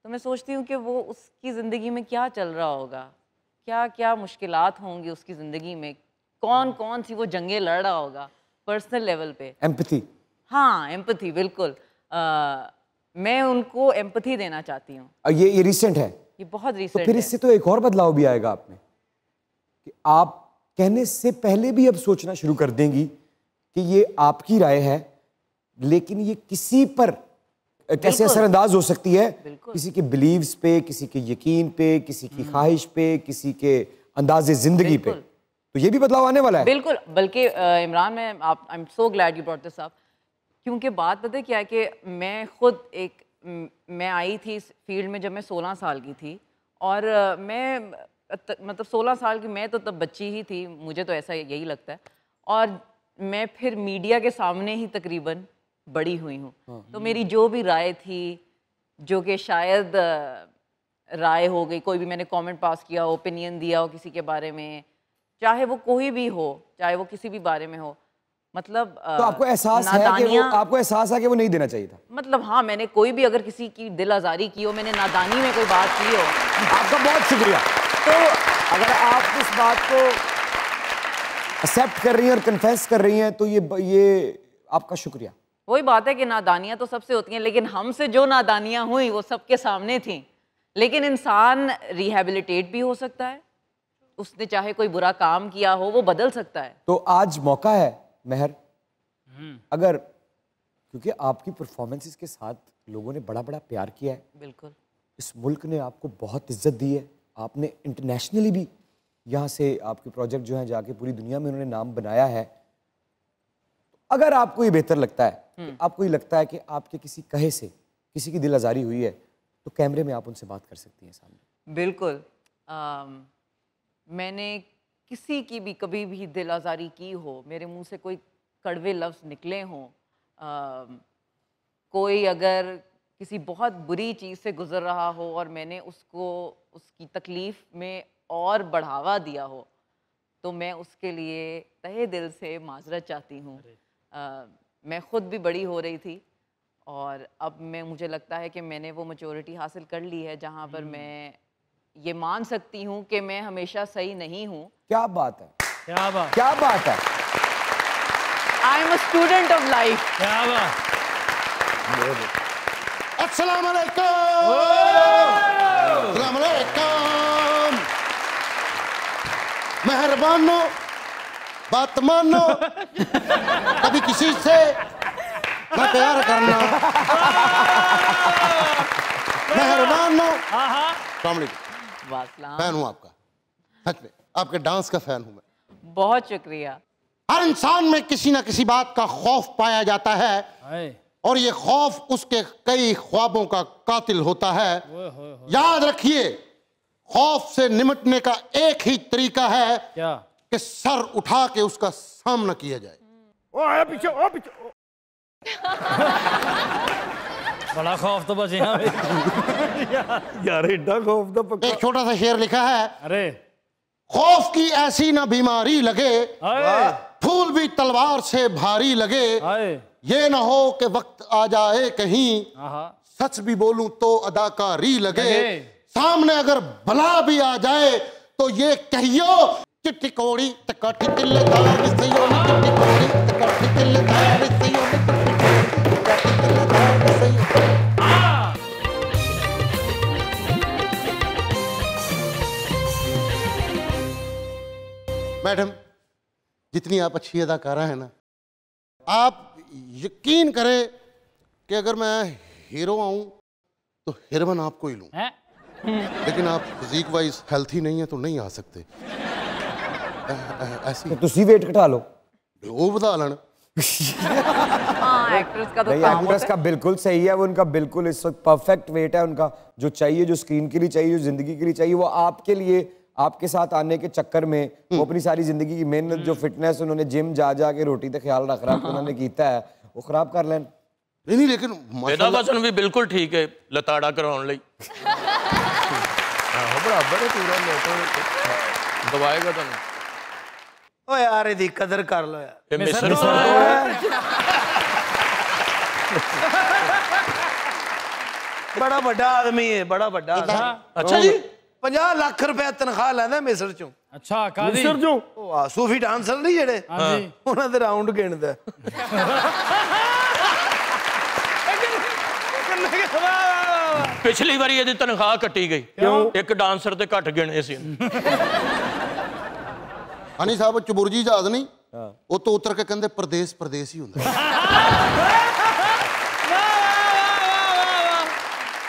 तो मैं सोचती हूँ कि वो उसकी ज़िंदगी में क्या चल रहा होगा, क्या क्या मुश्किलात होंगी उसकी ज़िंदगी में, कौन कौन सी वो जंगें लड़ रहा होगा पर्सनल लेवल पे। एम्पैथी। हाँ, एम्पैथी, बिल्कुल। मैं उनको एम्पैथी देना चाहती हूँ। ये रिसेंट है? ये बहुत तो रिसेंट फिर है। इससे तो एक और बदलाव भी आएगा आप में कि आप कहने से पहले भी अब सोचना शुरू कर देंगी कि ये आपकी राय है, लेकिन ये किसी पर कैसे असरअंदाज हो सकती है, किसी के बिलीव्स पे, किसी के यकीन पे, किसी की ख्वाहिश पे, किसी के अंदाजे जिंदगी पे। तो ये भी बदलाव आने वाला है। बिल्कुल, बल्कि इमरान, मैं I am so glad you brought this up, क्योंकि बात पता है क्या है कि मैं आई थी इस फील्ड में जब मैं 16 साल की थी और मैं मतलब 16 साल की मैं तो तब बच्ची ही थी, मुझे तो ऐसा यही लगता है। और मैं फिर मीडिया के सामने ही तकरीबन बड़ी हुई हूँ। तो मेरी जो भी राय थी, जो कि शायद राय हो गई, कोई भी मैंने कमेंट पास किया हो, ओपिनियन दिया हो किसी के बारे में, चाहे वो कोई भी हो, चाहे वो किसी भी बारे में हो, मतलब तो आपको एहसास है कि वो नहीं देना चाहिए था? मतलब हाँ, मैंने कोई भी अगर किसी की दिल आज़ारी की हो, मैंने नादानी में कोई बात की हो। आपका बहुत शुक्रिया। तो अगर आप इस बात को एक्सेप्ट कर रही हैं और कन्फेस कर रही हैं तो ये आपका शुक्रिया। वही बात है कि नादानियाँ तो सबसे होती हैं, लेकिन हमसे जो नादानियाँ हुई वो सबके सामने थी। लेकिन इंसान रिहेबिलिटेट भी हो सकता है, उसने चाहे कोई बुरा काम किया हो वो बदल सकता है। तो आज मौका है महर, अगर क्योंकि आपकी परफॉर्मेंसेस के साथ लोगों ने बड़ा बड़ा प्यार किया है, बिल्कुल, इस मुल्क ने आपको बहुत इज्जत दी है, आपने इंटरनेशनली भी यहाँ से आपके प्रोजेक्ट जो हैं जाके पूरी दुनिया में उन्होंने नाम बनाया है। अगर आपको ये बेहतर लगता है कि आपको ये लगता है कि आपके किसी कहे से किसी की दिल आज़ारी हुई है, तो कैमरे में आप उनसे बात कर सकती हैं सामने। बिल्कुल। मैंने किसी की भी कभी भी दिल आज़ारी की हो, मेरे मुंह से कोई कड़वे लफ्ज़ निकले हों, कोई अगर किसी बहुत बुरी चीज़ से गुज़र रहा हो और मैंने उसको उसकी तकलीफ़ में और बढ़ावा दिया हो, तो मैं उसके लिए तहे दिल से माज़रत चाहती हूँ। मैं ख़ुद भी बड़ी हो रही थी और अब मुझे लगता है कि मैंने वो मैच्योरिटी हासिल कर ली है जहाँ पर मैं ये मान सकती हूँ कि मैं हमेशा सही नहीं हूँ। क्या बात है, क्या बात, क्या बात है। I am a student of life. क्या बात। अस्सलाम वालेकुम। अस्सलाम वालेकुम। मेहरबानो, बात मानो, कभी किसी से ना प्यार करना। मेहरबानो। फैन हूँ आपका, सच में आपके डांस का फैन हूँ मैं। बहुत शुक्रिया। हर इंसान में किसी ना किसी बात का खौफ पाया जाता है और ये खौफ उसके कई ख्वाबों का कातिल होता है। याद रखिए, खौफ से निपटने का एक ही तरीका है, क्या? कि सर उठा के उसका सामना किया जाए। ओ आया पीछे, ओ पीछे। बड़ा खौफ तो बचे यार एडा खौफ तो पक्का। एक छोटा सा शेर लिखा है, अरे खौफ की ऐसी ना बीमारी लगे, फूल भी तलवार से भारी लगे, ये ना हो कि वक्त आ जाए कहीं सच भी बोलूं तो अदाकारी लगे, सामने अगर भला भी आ जाए तो ये कहियो चिट्ठी कोड़ी तकाठी तिल्लेदार सयो चिट्ठी कोड़ी तकाठी तिल्लेदार सयो तकाठी तिल्लेदार सयो। मैडम, जितनी आप अच्छी अदाकारा है ना, आप यकीन करें कि अगर मैं हीरो आऊं तो हीरोइन आपको ही लूं, लेकिन आप फिजिक वाइज हेल्थी नहीं है तो नहीं आ सकते। ऐसी तुसी वेट घटा लो, वो बता लेना। एक्ट्रेस का तो नहीं, काम एक्ट्रेस होता का बिल्कुल सही है, वो उनका बिल्कुल इस वक्त परफेक्ट वेट है उनका, जो चाहिए, जो स्क्रीन के लिए चाहिए, जो जिंदगी के लिए चाहिए, वो आपके लिए, आपके साथ आने के चक्कर में वो अपनी सारी जिंदगी की मेहनत, जो फिटनेस उन्होंने जिम जा जा के रोटी का ख्याल रख रहा उन्होंने कीता है, वो खराब कर लें। नहीं लेकिन मेरा वजन भी बिल्कुल ठीक है लताड़ा कराने ਲਈ। ਆਹੋ ਬਰਾਬਰ ਹੈ ਪੂਰਾ ਲੋਟੋ ਦਵਾਏਗਾ ਤੁਹਾਨੂੰ। ਓ ਯਾਰ ਇਹਦੀ ਕਦਰ ਕਰ ਲੋ ਯਾਰ। ਇਹ ਮਿਸਰ बड़ा बड़ा आदमी है, बड़ा बड़ा आदमी। अच्छा जी 50 लाख रुपए तनख्वाह ਲੈਂਦਾ ਮਿਸਰ ਚੋਂ। अच्छा काजी ਮਿਸਰ ਚੋਂ ਉਹ ਸੂਫੀ ਡਾਂਸਰ ਨਹੀਂ ਜਿਹੜੇ ਉਹਨਾਂ ਦੇ ਰਾਉਂਡ ਗਿਣਦਾ। ਪਿਛਲੀ ਵਾਰੀ ਇਹਦੀ ਤਨਖਾਹ ਕੱਟੀ ਗਈ ਕਿਉਂ? ਇੱਕ ਡਾਂਸਰ ਤੇ ਘੱਟ ਗਿਣੇ ਸੀ। ਹਨੀ ਸਾਹਿਬ ਚਬੁਰਜੀ ਜਹਾਜ਼ ਨਹੀਂ, ਉਹ ਤੋਂ ਉਤਰ ਕੇ ਕਹਿੰਦੇ ਪ੍ਰਦੇਸ਼ ਪ੍ਰਦੇਸ਼ ਹੀ ਹੁੰਦਾ।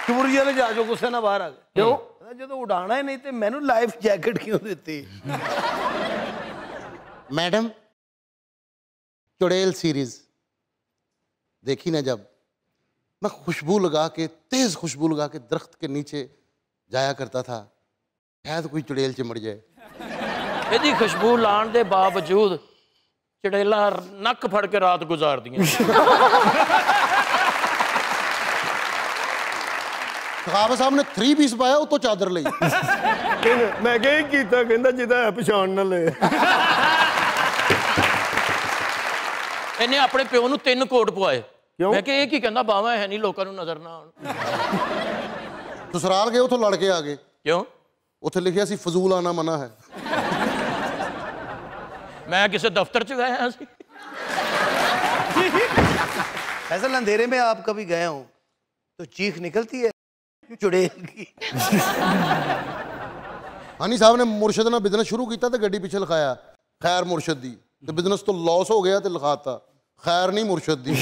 ਚਬੁਰਜੀ ਵਾਲੇ ਜਹਾਜ਼ੋਂ ਗੁੱਸੇ ਨਾਲ ਬਾਹਰ ਆ ਗਏ। ਕਿਉਂ? ਜਦੋਂ ਉਡਾਣਾ ਹੀ ਨਹੀਂ ਤੇ ਮੈਨੂੰ ਲਾਈਫ ਜੈਕਟ ਕਿਉਂ ਦਿੱਤੀ? मैडम, चुड़ैल सीरीज देखी ना, जब मैं खुशबू लगा के, तेज खुशबू लगा के दरख्त के नीचे जाया करता था, शायद कोई चुड़ैल चिमड़ जाए। ਇਹਦੀ ਖੁਸ਼ਬੂ ਲਾਣ ਦੇ ਬਾਵਜੂਦ ਚੜੇਲਾਂ ਨੱਕ ਫੜ ਕੇ ਰਾਤ ਗੁਜ਼ਾਰਦੀਆਂ। सखावत साहब ने 3 पीस पाया, वो तो चादर ली। ਮੈਂ ਕਿਹਾ ਇਹ ਕੀਤਾ, ਕਹਿੰਦਾ ਜਿਹਦਾ ਹੈ ਪਛਾਣ ਨਾ ਲੈ। ਇਹਨੇ ਆਪਣੇ ਪਿਓ ਨੂੰ 3 ਕੋਟ ਪਵਾਏ। ਮੈਂ ਕਿਹਾ ਇਹ ਕੀ ਕਹਿੰਦਾ, ਬਾਵਾਂ ਹੈ ਨਹੀਂ ਲੋਕਾਂ ਨੂੰ ਨਜ਼ਰ ਨਾ ਆਉਣ। ससुराल गए, उतो लड़ के आ गए। ਕਿਉਂ? उथे लिखिया सी फजूल आना मना है। मैं किसी दफ्तर च गया सी। ऐसा अंधेरे में आप कभी गए हो तो चीख निकलती है चुड़ैल की। हनी साहब ने मुर्शद ना बिजनेस शुरू किया तो गड्डी पीछे लिखाया खैर मुर्शद दी, तो बिजनेस तो लॉस हो गया तो लिखाता खैर नहीं मुर्शद दी।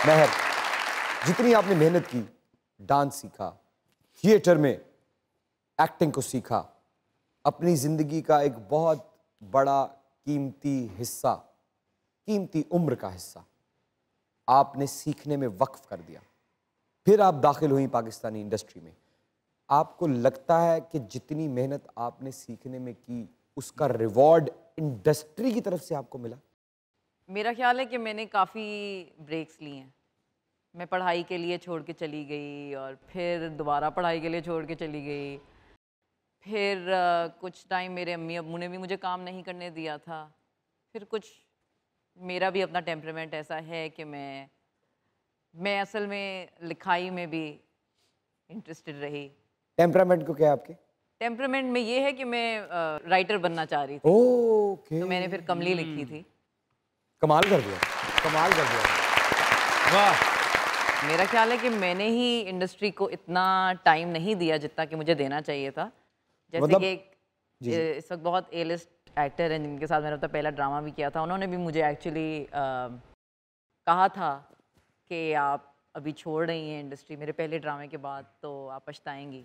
महर, जितनी आपने मेहनत की, डांस सीखा, थिएटर में एक्टिंग को सीखा, अपनी जिंदगी का एक बहुत बड़ा कीमती हिस्सा, कीमती उम्र का हिस्सा आपने सीखने में वक्फ कर दिया, फिर आप दाखिल हुई पाकिस्तानी इंडस्ट्री में। आपको लगता है कि जितनी मेहनत आपने सीखने में की, उसका रिवॉर्ड इंडस्ट्री की तरफ से आपको मिला? मेरा ख्याल है कि मैंने काफ़ी ब्रेक्स लिए हैं। मैं पढ़ाई के लिए छोड़ के चली गई और फिर दोबारा पढ़ाई के लिए छोड़ के चली गई। फिर कुछ टाइम मेरे अम्मी अब्बू ने भी मुझे काम नहीं करने दिया था। फिर कुछ मेरा भी अपना टेम्परामेंट ऐसा है कि मैं असल में लिखाई में भी इंटरेस्टेड रही। टेम्परामेंट को क्या आपके? टेम्परामेंट में ये है कि मैं राइटर बनना चाह रही थी। ओके। तो मैंने फिर कमली लिखी थी। कमाल कर दिया, कमाल कर दिया। वाह। मेरा ख्याल है कि मैंने ही इंडस्ट्री को इतना टाइम नहीं दिया जितना कि मुझे देना चाहिए था। जैसे मतलब, कि इस वक्त बहुत ए लिस्ट एक्टर हैं जिनके साथ मैंने अपना पहला ड्रामा भी किया था। उन्होंने भी मुझे एक्चुअली कहा था कि आप अभी छोड़ रही हैं इंडस्ट्री मेरे पहले ड्रामे के बाद, तो आप पछताएंगी।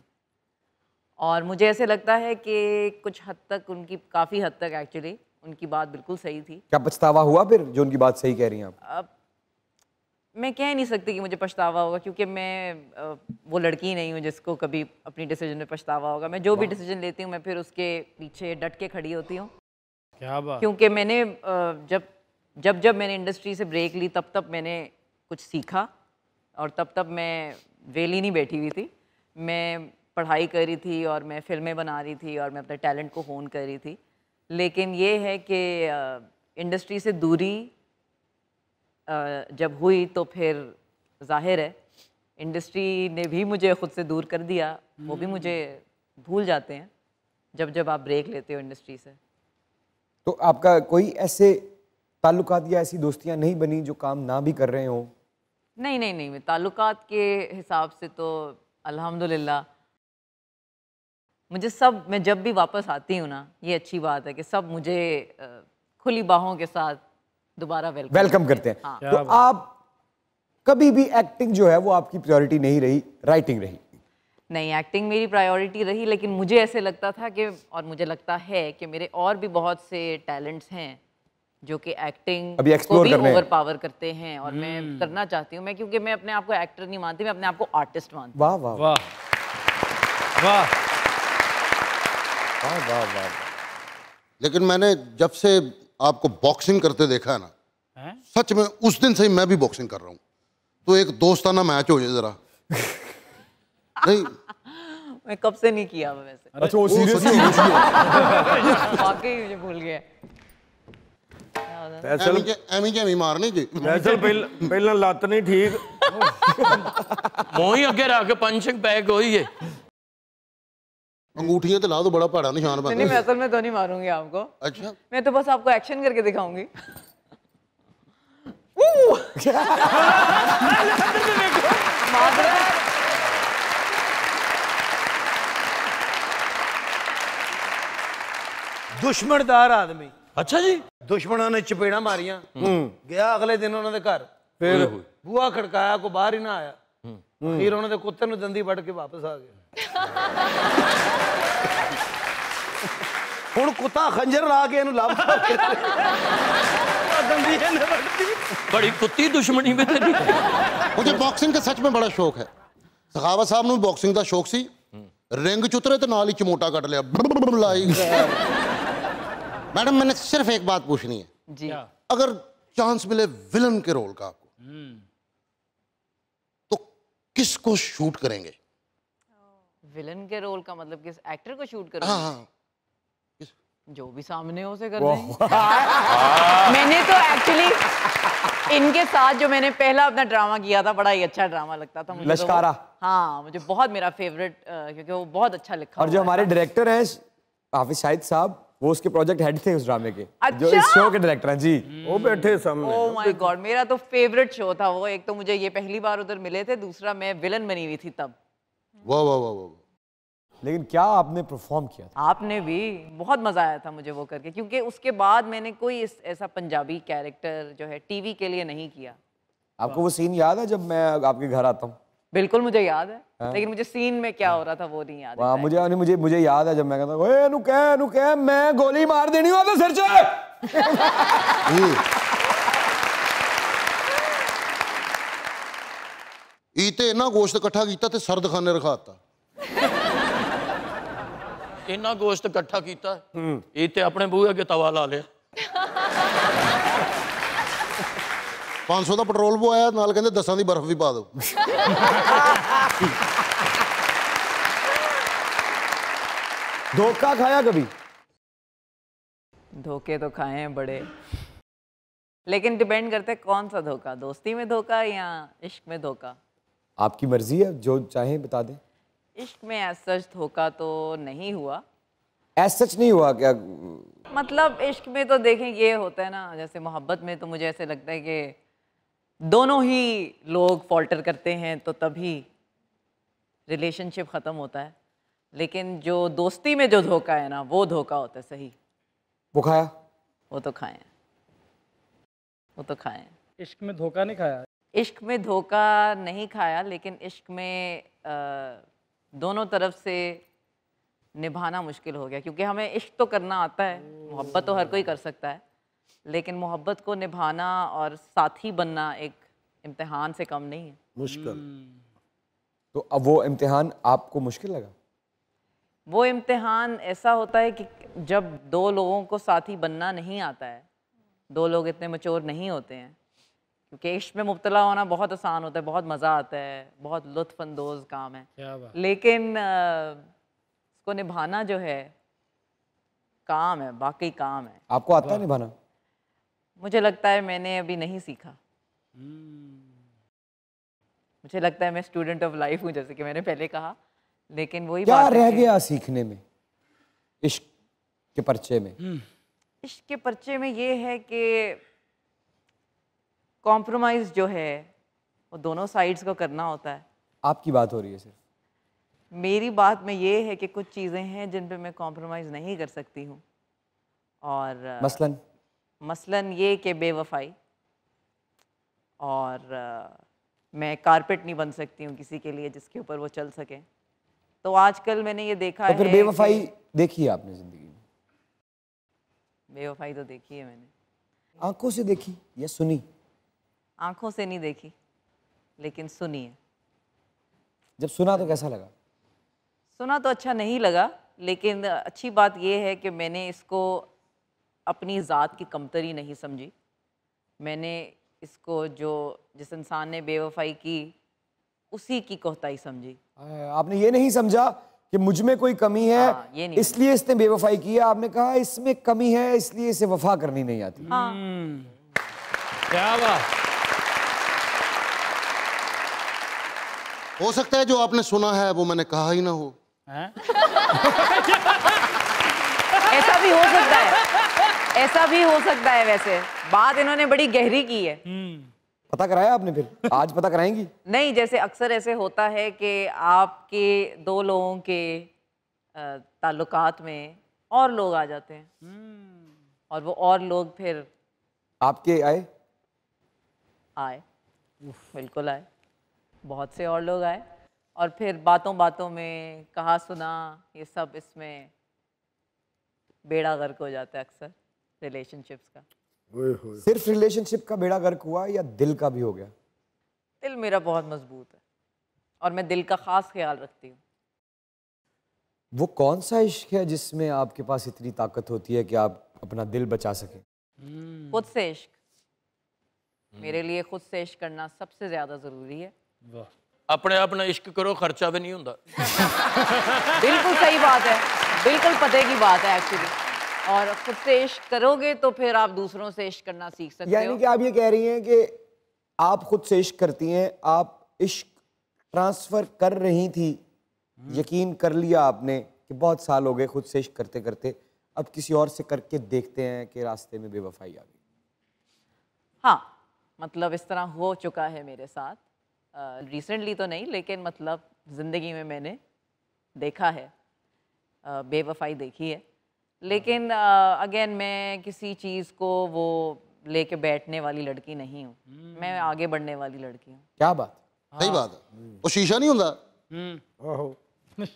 और मुझे ऐसे लगता है कि कुछ हद तक उनकी, काफ़ी हद तक एक्चुअली उनकी बात बिल्कुल सही थी। क्या पछतावा हुआ फिर जो उनकी बात सही कह रही हैं आप? अब मैं कह नहीं सकती कि मुझे पछतावा होगा, क्योंकि मैं वो लड़की नहीं हूँ जिसको कभी अपनी डिसीजन में पछतावा होगा। मैं जो भी डिसीजन लेती हूँ मैं फिर उसके पीछे डट के खड़ी होती हूँ। क्या बात। क्योंकि मैंने जब मैंने इंडस्ट्री से ब्रेक ली तब मैंने कुछ सीखा, और तब मैं वेली नहीं बैठी हुई थी। मैं पढ़ाई कर रही थी और मैं फिल्में बना रही थी और मैं अपने टैलेंट को होन कर रही थी। लेकिन ये है कि इंडस्ट्री से दूरी जब हुई तो फिर जाहिर है इंडस्ट्री ने भी मुझे खुद से दूर कर दिया, वो भी मुझे भूल जाते हैं जब जब आप ब्रेक लेते हो इंडस्ट्री से। तो आपका कोई ऐसे ताल्लुकात या ऐसी दोस्तियां नहीं बनी जो काम ना भी कर रहे हो? नहीं नहीं नहीं, ताल्लुकात के हिसाब से तो अल्हम्दुलिल्लाह मुझे सब, मैं जब भी वापस आती हूँ ना, ये अच्छी बात है कि सब मुझे खुली बाहों के साथ दोबारा वेलकम करते हैं। हाँ। तो आप कभी भी एक्टिंग जो है वो आपकी प्रायोरिटी नहीं रही, राइटिंग रही? नहीं, एक्टिंग मेरी प्रायोरिटी रही, लेकिन मुझे ऐसे लगता था कि, और मुझे लगता है कि मेरे और भी बहुत से टैलेंट्स हैं जो कि एक्टिंग को भी ओवर पावर करते हैं, और मैं करना चाहती हूँ। मैं क्योंकि मैं अपने आप को एक्टर नहीं मानती, मैं अपने आप को आर्टिस्ट मानती हूँ। वाह वाह वाह वाह वाह वाह वाह। लेकिन मैंने जब से आपको बॉक्सिंग करते देखा है ना, सच में उस दिन से ही मैं भी बॉक्सिंग कर रहा हूँ। तो एक दोस्ताना मैच हो जाए जरा। नहीं मैं कब से नहीं किया वैसे। अच्छा वो सीरियसली वाकई मुझे भूल गया। ਐਵੇਂ ਮਾਰਨੀ ਜੀ ਵੈਸਲ ਪਹਿਲਾਂ ਲੱਤ ਨਹੀਂ ਠੀਕ ਮੋਹੀ ਅੱਗੇ ਰੱਖ ਕੇ ਪੰਚਿੰਗ ਬੈਗ ਹੋਈ ਹੈ। अंगूठियां तो ला दो, बड़ा पहाड़ा निशान बन। नहीं, मैं असल में तो नहीं मारूंगी आपको। अच्छा, मैं तो बस आपको एक्शन करके दिखाऊंगी। ਦੁਸ਼ਮਣਦਾਰ ਆਦਮੀ। ਅੱਛਾ ਜੀ। ਦੁਸ਼ਮਣਾਂ ਨੇ ਚਪੇੜਾਂ ਮਾਰੀਆਂ, ਗਿਆ ਅਗਲੇ ਦਿਨ ਉਹਨਾਂ ਦੇ ਘਰ, ਫਿਰ ਬੂਹਾ ਖੜਕਾਇਆ, ਕੋਈ ਬਾਹਰ ਹੀ ਨਾ ਆਇਆ। ਫਿਰ ਉਹਨਾਂ ਦੇ ਕੁੱਤੇ ਨੂੰ ਦੰਦੀ ਵੱਢ ਕੇ ਵਾਪਸ ਆ ਗਿਆ। ਹੁਣ ਕੁੱਤਾ ਖੰਜਰ ਲਾ ਕੇ ਇਹਨੂੰ ਲੱਭ ਦੰਦੀ ਇਹਨੇ ਵੱਢਦੀ। बड़ी कुत्ती दुश्मनी में तेरी। मुझे बॉक्सिंग का सच में बड़ा शौक है। सखावत साहब ने बॉक्सिंग का शौक सी, रिंग च उतरे तो नाल ही चमोटा कट लिया लाई। मैडम मैंने सिर्फ एक बात पूछनी है जी, अगर चांस मिले विलन के रोल का आपको, तो किसको शूट करेंगे? विलन के रोल का मतलब किस एक्टर को शूट करूं? हाँ, जो भी सामने हो से कर देंगे। मैंने तो एक्चुअली इनके साथ जो मैंने पहला अपना ड्रामा किया था, बड़ा ही अच्छा ड्रामा लगता था मुझे। लश्कारा। हाँ, मुझे बहुत मेरा फेवरेट, क्योंकि वो बहुत अच्छा लिखा। और जो हमारे डायरेक्टर हैं हाफिज शाहिद साहब, वो उसके प्रोजेक्ट हेड थे उस ड्रामे के। अच्छा? जो इस शो के डायरेक्टर हैं जी, वो बैठे सामने। ओह माय गॉड, मेरा तो फेवरेट शो था वो। एक तो मुझे ये पहली बार उधर मिले थे, दूसरा मैं विलन बनी हुई थी तब। वाह वाह वाह वाह। लेकिन क्या आपने परफॉर्म किया था? आपने भी, बहुत मजा आया था मुझे वो करके, क्योंकि उसके बाद मैंने कोई ऐसा पंजाबी कैरेक्टर जो है टीवी के लिए नहीं किया। आपको वो सीन याद है जब मैं आपके घर आता हूँ? बिल्कुल मुझे याद है, लेकिन मुझे सीन में क्या हो रहा था वो नहीं याद है। मुझे याद है जब मैं कहता ओए नु कह मैं गोली मार देनी हो तो सिर च। इते ना गोश्त इकट्ठा कीता ते सर्द खाने रखाता। इन्ना गोश्त इकट्ठा कीता, ये ते अपने बूहे अगे तवा ला लिया। 500 का पेट्रोल पवाया, नाल कहंदे 10 की बर्फ भी पा दो। धोखा खाया कभी? धोखे तो खाए हैं बड़े, लेकिन डिपेंड करता है कौन सा धोखा, दोस्ती में धोखा या इश्क में धोखा। आपकी मर्जी है, जो चाहे बता दें। इश्क में एज सच धोखा तो नहीं हुआ। एज सच नहीं हुआ क्या? मतलब इश्क में तो देखें ये होता है ना, जैसे मोहब्बत में तो मुझे ऐसे लगता है कि दोनों ही लोग फॉल्टर करते हैं तो तभी रिलेशनशिप ख़त्म होता है। लेकिन जो दोस्ती में जो धोखा है ना, वो धोखा होता है सही। वो खाया? वो तो खाए हैं, वो तो खाए हैं। इश्क में धोखा नहीं खाया? इश्क में धोखा नहीं खाया, लेकिन इश्क में दोनों तरफ से निभाना मुश्किल हो गया, क्योंकि हमें इश्क तो करना आता है, मोहब्बत तो हर कोई कर सकता है, लेकिन मोहब्बत को निभाना और साथी बनना एक इम्तिहान से कम नहीं है। मुश्किल। तो अब वो इम्तिहान आपको मुश्किल लगा? वो इम्तिहान ऐसा होता है कि जब दो लोगों को साथी बनना नहीं आता है, दो लोग इतने मैच्योर नहीं होते हैं, क्योंकि इश्क में मुब्तला होना बहुत आसान होता है, बहुत मज़ा आता है, बहुत लुत्फ़ अंदोज़ काम है, लेकिन उसको निभाना जो है काम है, बाकी काम है। आपको आता है निभाना? मुझे लगता है मैंने अभी नहीं सीखा। मुझे लगता है मैं स्टूडेंट ऑफ लाइफ हूँ, जैसे कि मैंने पहले कहा, लेकिन वही क्या बात है रह कि गया सीखने में, इश्क के पर्चे में? इश्क के पर्चे में ये है कि कॉम्प्रोमाइज़ जो है वो दोनों साइड्स को करना होता है। आपकी बात हो रही है सिर्फ? मेरी बात में ये है कि कुछ चीज़ें हैं जिन पे मैं कॉम्प्रोमाइज़ नहीं कर सकती हूँ, और मसलन ये कि बेवफाई, और मैं कारपेट नहीं बन सकती हूँ किसी के लिए जिसके ऊपर वो चल सके। तो आजकल मैंने ये देखा तो फिर है बेवफाई देखी है आपने जिंदगी में? बेवफाई तो देखी है मैंने। आंखों से देखी या सुनी? आंखों से नहीं देखी, लेकिन सुनी है। जब सुना तो कैसा लगा? सुना तो अच्छा नहीं लगा, लेकिन अच्छी बात यह है कि मैंने इसको अपनी ज़ात की कमतरी नहीं समझी। मैंने इसको जिस इंसान ने बेवफाई की उसी की कोताही समझी। आपने ये नहीं समझा कि मुझ में कोई कमी है, ये नहीं इसलिए इसने बेवफाई की है। आपने कहा इसमें कमी है इसलिए इसे वफा करनी नहीं आती। क्या बात। हो सकता है जो आपने सुना है वो मैंने कहा ही ना हो। ऐसा भी हो सकता है, ऐसा भी हो सकता है। वैसे बात इन्होंने बड़ी गहरी की है। पता कराया आपने? फिर आज पता कराएंगी? नहीं, जैसे अक्सर ऐसे होता है कि आपके दो लोगों के ताल्लुकात में और लोग आ जाते हैं, और वो और लोग फिर आपके आए? बिल्कुल आए, बहुत से और लोग आए, और फिर बातों बातों में कहा सुना ये सब, इसमें बेड़ा गर्क हो जाता है अक्सर रिलेशनशिप्स का। सिर्फ रिलेशनशिप का बेड़ा गर्क हुआ या दिल का भी हो गया? दिल मेरा बहुत मजबूत है और मैं दिल का खास ख्याल रखती हूँ। वो कौन सा इश्क है जिसमें आपके पास इतनी ताकत होती है कि आप अपना दिल बचा सकें? खुद से इश्क। मेरे लिए खुद से इश्क करना सबसे ज्यादा जरूरी है। अपने अपना इश्क करो, खर्चा भी नहीं होता। बिल्कुल सही बात है, बिल्कुल पते की बात है एक्चुअली। और खुद से इश्क करोगे तो फिर आप दूसरों से इश्क करना सीख सकते हो। यानी कि आप ये कह रही हैं कि आप खुद से इश्क करती हैं, आप इश्क ट्रांसफर कर रही थी, यकीन कर लिया आपने कि बहुत साल हो गए खुद से इश्क करते करते, अब किसी और से करके देखते हैं कि रास्ते में बेवफाई आ गई। हाँ, मतलब इस तरह हो चुका है मेरे साथ। रिसेंटली तो नहीं, लेकिन मतलब ज़िंदगी में मैंने देखा है, बेवफाई देखी है। लेकिन अगेन मैं किसी चीज़ को वो लेके बैठने वाली लड़की नहीं हूँ, मैं आगे बढ़ने वाली लड़की हूँ। क्या बात, सही बात है। वो शीशा नहीं होता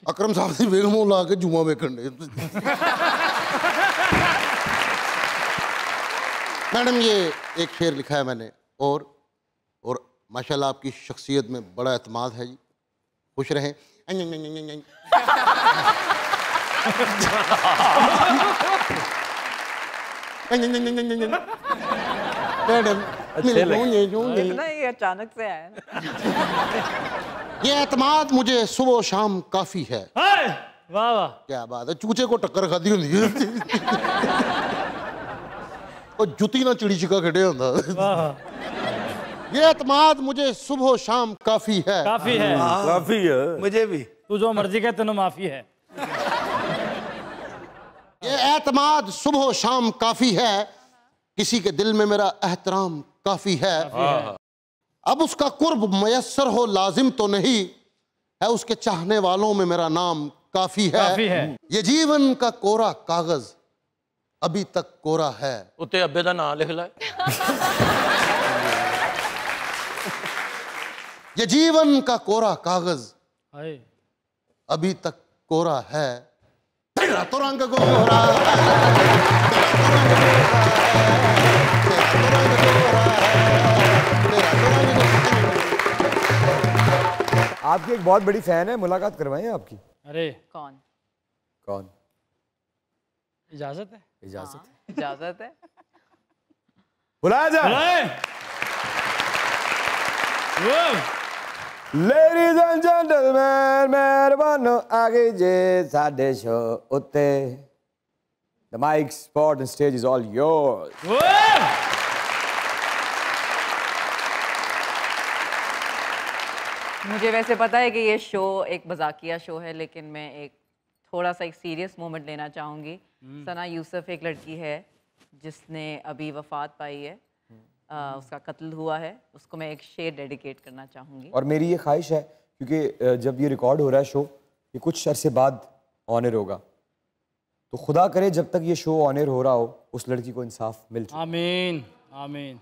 अकरम साहब की बेगम ला के जुआ वेखण दे। मैडम ये एक शेर लिखा है मैंने, और माशाल्लाह आपकी शख्सियत में बड़ा एतमाद है जी, खुश रहें। इतना ये अचानक से आया ना। ये एतमाद मुझे सुबह शाम काफी है। वाह वाह, क्या बात है, चूचे को टक्कर खादी होंदी है। और जुती ना चिड़ी छिका खेडे होंदा। ये एतमाद मुझे सुबह शाम काफी है। काफी है, काफी है मुझे भी। तू जो मर्जी कह, तेनों माफी है। ये एतमाद सुबह शाम काफी है, किसी के दिल में मेरा एहतराम काफी है। अब उसका कुर्ब मयस्सर हो लाजिम तो नहीं है, उसके चाहने वालों में मेरा नाम काफी है। काफी है। ये जीवन का कोरा कागज अभी तक कोरा है। उत्ते अब्बे दा नाम लिख ला। ये जीवन का कोरा कागज हाय, अभी तक कोरा है। तेरा तो रंग गोरा है, आपकी एक बहुत बड़ी फैन है, मुलाकात करवाएं आपकी। अरे कौन? कौन? इजाजत है? इजाजत है? इजाजत है। बुलाया जाए। Ladies and gentlemen, मेहरबानो आगे जे साडे शो उत्ते The mic, spot and stage is all yours. मुझे वैसे पता है कि ये शो एक मजाकिया शो है, लेकिन मैं एक थोड़ा सा एक सीरियस मोमेंट लेना चाहूँगी। सना यूसुफ एक लड़की है जिसने अभी वफात पाई है, उसका कत्ल हुआ है, उसको मैं एक शेर डेडिकेट करना चाहूँगी। और मेरी ये ख्वाहिश है, क्योंकि जब ये रिकॉर्ड हो रहा है शो, ये कुछ अरसे बाद ऑन एयर होगा, तो खुदा करे जब तक ये शो ऑन एयर हो रहा हो उस लड़की को इंसाफ मिल जाए। आमीन आमीन।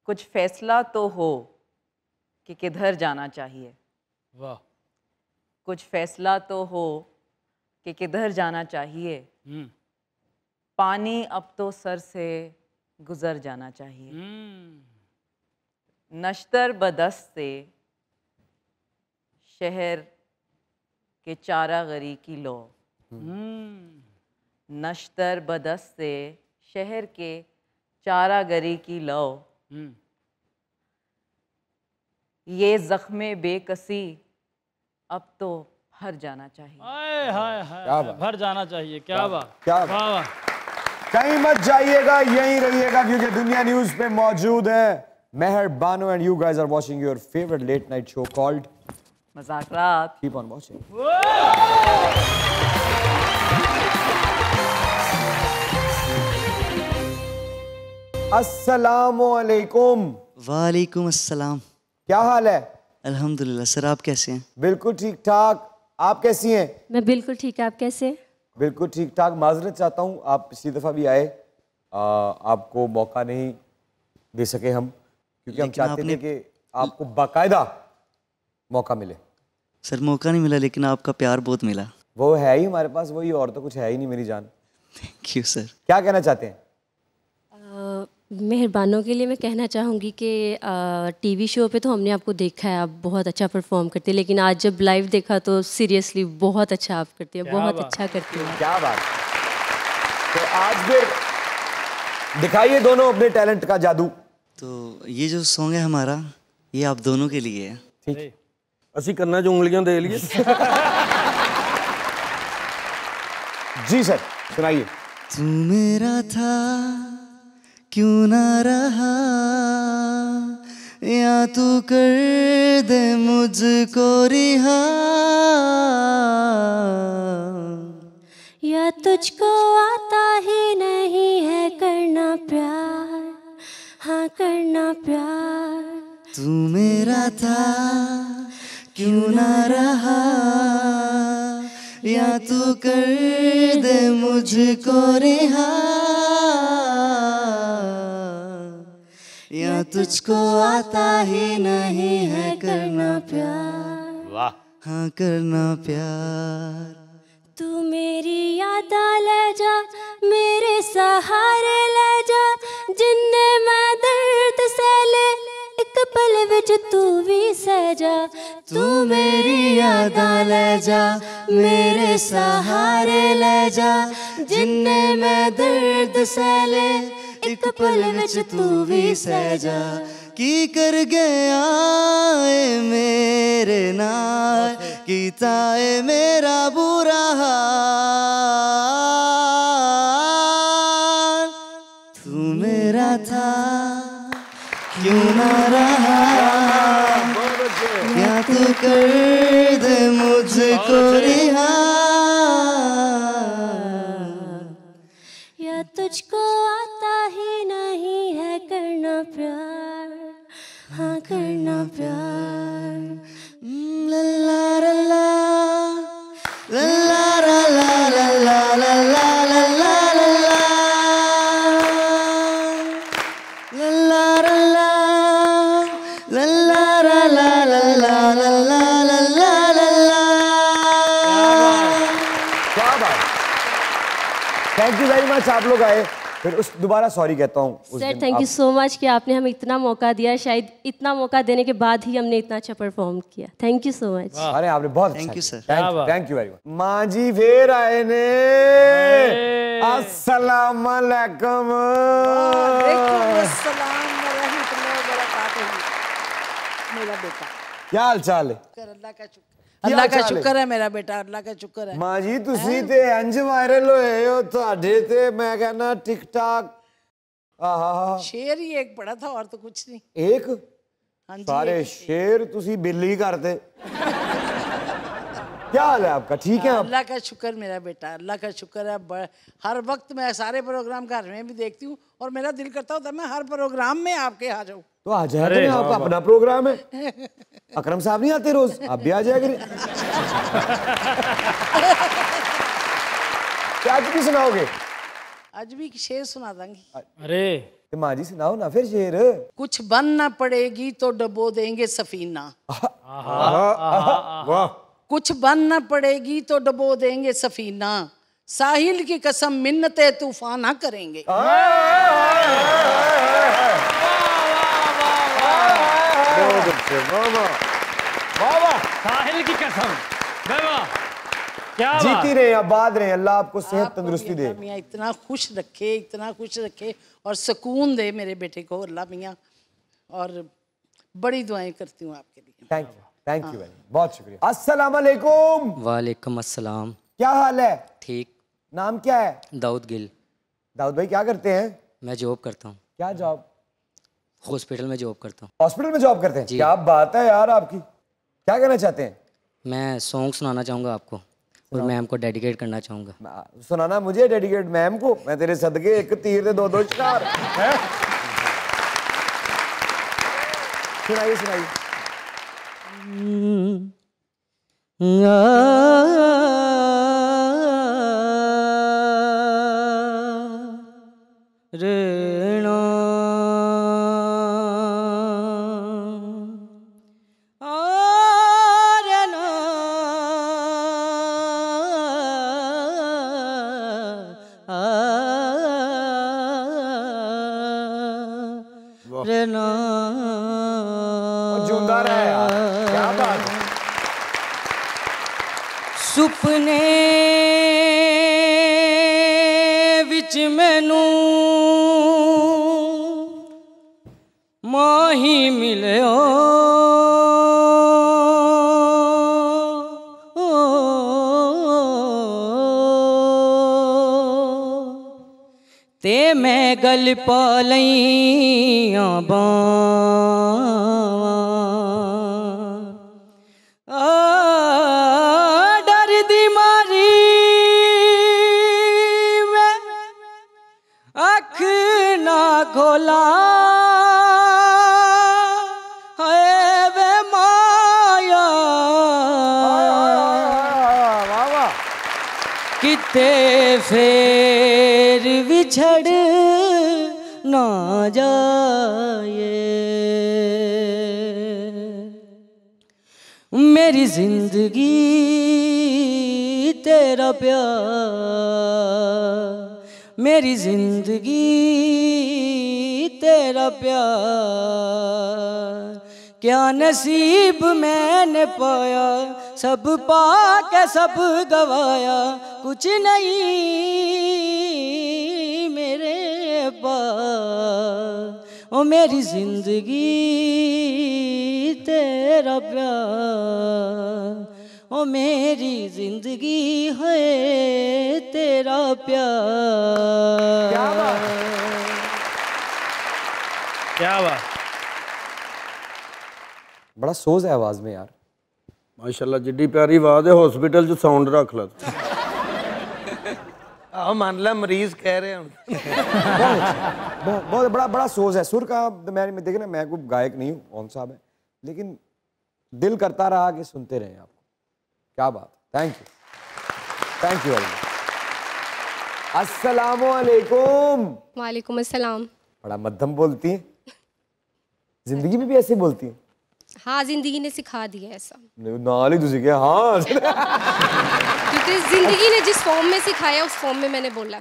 कुछ फैसला तो हो कि किधर जाना चाहिए। वाह। कुछ फैसला तो हो कि किधर जाना चाहिए। पानी अब तो सर से गुजर जाना चाहिए। नश्तर बदस्त से शहर के चारागरी की लो। नश्तर बदस्त से शहर के चारागरी की लो। ये जख्मे बेकसी अब तो भर जाना चाहिए। हाय हाय हाय, भर जाना चाहिए। क्या बात, क्या वाह। कहीं मत जाइएगा, यहीं रहिएगा, क्योंकि दुनिया न्यूज पे मौजूद है Mehar Bano and you guys are watching your favourite late night show called मज़ाकरात। Keep on watching. अस्सलामुअलैकुम। वालेकुम अस्सलाम। क्या हाल है? अल्हम्दुलिल्लाह सर, आप कैसे हैं? बिल्कुल ठीक ठाक। आप कैसी हैं? मैं बिल्कुल ठीक है, आप कैसे? बिल्कुल ठीक ठाक। माजरत चाहता हूँ, आप पिछली दफ़ा भी आए, आपको मौका नहीं दे सके हम, क्योंकि हम चाहते थे कि आपको बाकायदा मौका मिले। सर मौका नहीं मिला, लेकिन आपका प्यार बहुत मिला। वो है ही हमारे पास, वही, और तो कुछ है ही नहीं मेरी जान। Thank you sir. क्या कहना चाहते हैं? मेहरबानों के लिए मैं कहना चाहूँगी कि टीवी शो पे तो हमने आपको देखा है, आप बहुत अच्छा परफॉर्म करते हैं, लेकिन आज जब लाइव देखा तो सीरियसली बहुत अच्छा आप करते हैं, बहुत अच्छा करते हैं। क्या बात। तो आज फिर दिखाइए दोनों अपने टैलेंट का जादू। तो ये जो सॉन्ग है हमारा, ये आप दोनों के लिए है। ठीक। ਅਸੀਂ ਕੰਨਾਂ 'ਚ ਉਂਗਲੀਆਂ ਦੇ ਲਈਏ। जी सर, सुनाइए। तू मेरा था क्यों ना रहा, या तू कर दे मुझको रिहा, या तुझको आता ही नहीं है करना प्यार, हाँ करना प्यार। तू मेरा था क्यों ना रहा, या तू कर दे मुझको रिहा, या तुझको आता ही नहीं है करना प्यार। वाह। हाँ करना प्यार। तू मेरी याद ले जा, मेरे सहारे ले जा, जिन्ने मैं दर्द सहले एक पल विच तू भी सह जा। तू मेरी याद ले जा, मेरे सहारे ले जा, जिन्ने मैं दर्द सहले एक पल विच तू भी सह जा। की कर गया ए मेरे नाल, कीता ए मेरा बुरा हाल। तू मेरा था क्यों ना रहा, या तू कर दे मुझको रिहा, या तुझको आता ही नहीं है करना प्यार, हाँ करना प्यार। लल्ला लल्ला लल्ला लल्ला लल्ला लल्ला लल्ला लल्ला लल्ला लल्ला लल्ला लल्ला लल्ला लल्ला लल्ला। क्या बात। Thank you very much. आप लोग आए, फिर उस दोबारा सॉरी कहता हूँ sir, thank you so much कि आपने हमें इतना मौका दिया, शायद इतना मौका देने के बाद ही हमने इतना अच्छा परफॉर्म किया। Thank you so much. अरे आपने बहुत thank you sir. Thank you very much. माँ जी फिर आए ने। अस्सलाम वालेकुम। मेरा बेटा क्या हाल चाल है? अल्लाह का शुक्र। अल्लाह का शुक्र है मेरा बेटा, अल्लाह का शुक्र है। माँ जी तुसी ते इंज वायरल होए हो, ਤੁਹਾਡੇ ਤੇ मैं कहना टिकटॉक आहा शेर ही एक पड़ा था और तो कुछ नहीं। एक हाँ जी, सारे एक शेर तुसी बिल्ली करते। क्या हाल है आपका, ठीक है आप? अल्लाह का शुक्र मेरा बेटा, अल्लाह का शुक्र है। हर वक्त मैं सारे प्रोग्राम घर में भी देखती हूँ और मेरा दिल करता होता है मैं हर प्रोग्राम में आपके आ जाऊँ। तो आ जाए, आपका अपना प्रोग्राम है। अकरम साहब नहीं आते रोज, आप भी आ जाया करें। क्या आज भी सुनाओगे? आज भी शेर सुना दूंगी। अरे तो माँ जी सुनाओ ना फिर शेर। कुछ बन ना पड़ेगी तो डबो देंगे सफीना। वाह। कुछ बन ना पड़ेगी तो डबो देंगे सफीना, साहिल की कसम मिन्नते तूफान ना करेंगे। साहिल की कसम, क्या जीती रहे, आबाद रहे, अल्लाह आपको सेहत तंदुरुस्ती दे। मियाँ इतना खुश रखे, इतना खुश रखे और सुकून दे मेरे बेटे को अल्लाह मियाँ, और बड़ी दुआएं करती हूँ आपके लिए। थैंक यू भाई, बहुत शुक्रिया। अस्सलाम वालेकुम। वालेकुम अस्सलाम। क्या हाल है? ठीक। नाम क्या है? दाऊद गिल। दाऊद भाई क्या करते हैं? मैं जॉब करता हूँ। क्या जॉब? हॉस्पिटल में जॉब करता हूँ। हॉस्पिटल में जॉब करते हैं? क्या बात है यार आपकी। क्या कहना चाहते हैं? मैं सॉन्ग सुनाना चाहूँगा आपको और मैम को डेडिकेट करना चाहूँगा। सुनाना मुझे डेडिकेट मैम को, मैं तेरे सदके एक तीर दे दो शिकार। सुनाइए सुनाइए। रेणा सुपने विच मैनू माही मिलियो, ते मैं गल पा लईयां बावां, डर दी मारी मैं अख ना खोला, है वे माया किते फेर बिछड़ ना जाए। मेरी जिंदगी तेरा प्यार, मेरी जिंदगी तेरा प्यार, क्या नसीब मैंने पाया, सब पाके सब गवाया, कुछ नहीं मेरे पास। ओ मेरी जिंदगी तेरा प्यार, ओ मेरी जिंदगी है तेरा प्यार। क्या बात, क्या बात। बड़ा सोज है आवाज में यार। माशाल्लाह जिड्डी प्यारी आवाज है, हॉस्पिटल च साउंड रख ला। मान ला मरीज कह रहे हैं। बहुत बड़ा सोज है सुर का। मैं देखे ना, मैं कोई गायक नहीं हूँ, कौन साहब है, लेकिन दिल करता रहा कि सुनते रहे आपको। क्या बात, थैंक यू वेरी मच। अस्सलामु अलैकुम। वालेकुम अस्सलाम। बड़ा मध्यम बोलती हैं, जिंदगी में भी ऐसे बोलती हैं? हाँ, जिंदगी ने सिखा दिया ऐसा। नाल ही तुझे क्या? हाँ क्योंकि जिंदगी ने जिस फॉर्म में सिखाया उस फॉर्म में मैंने बोला।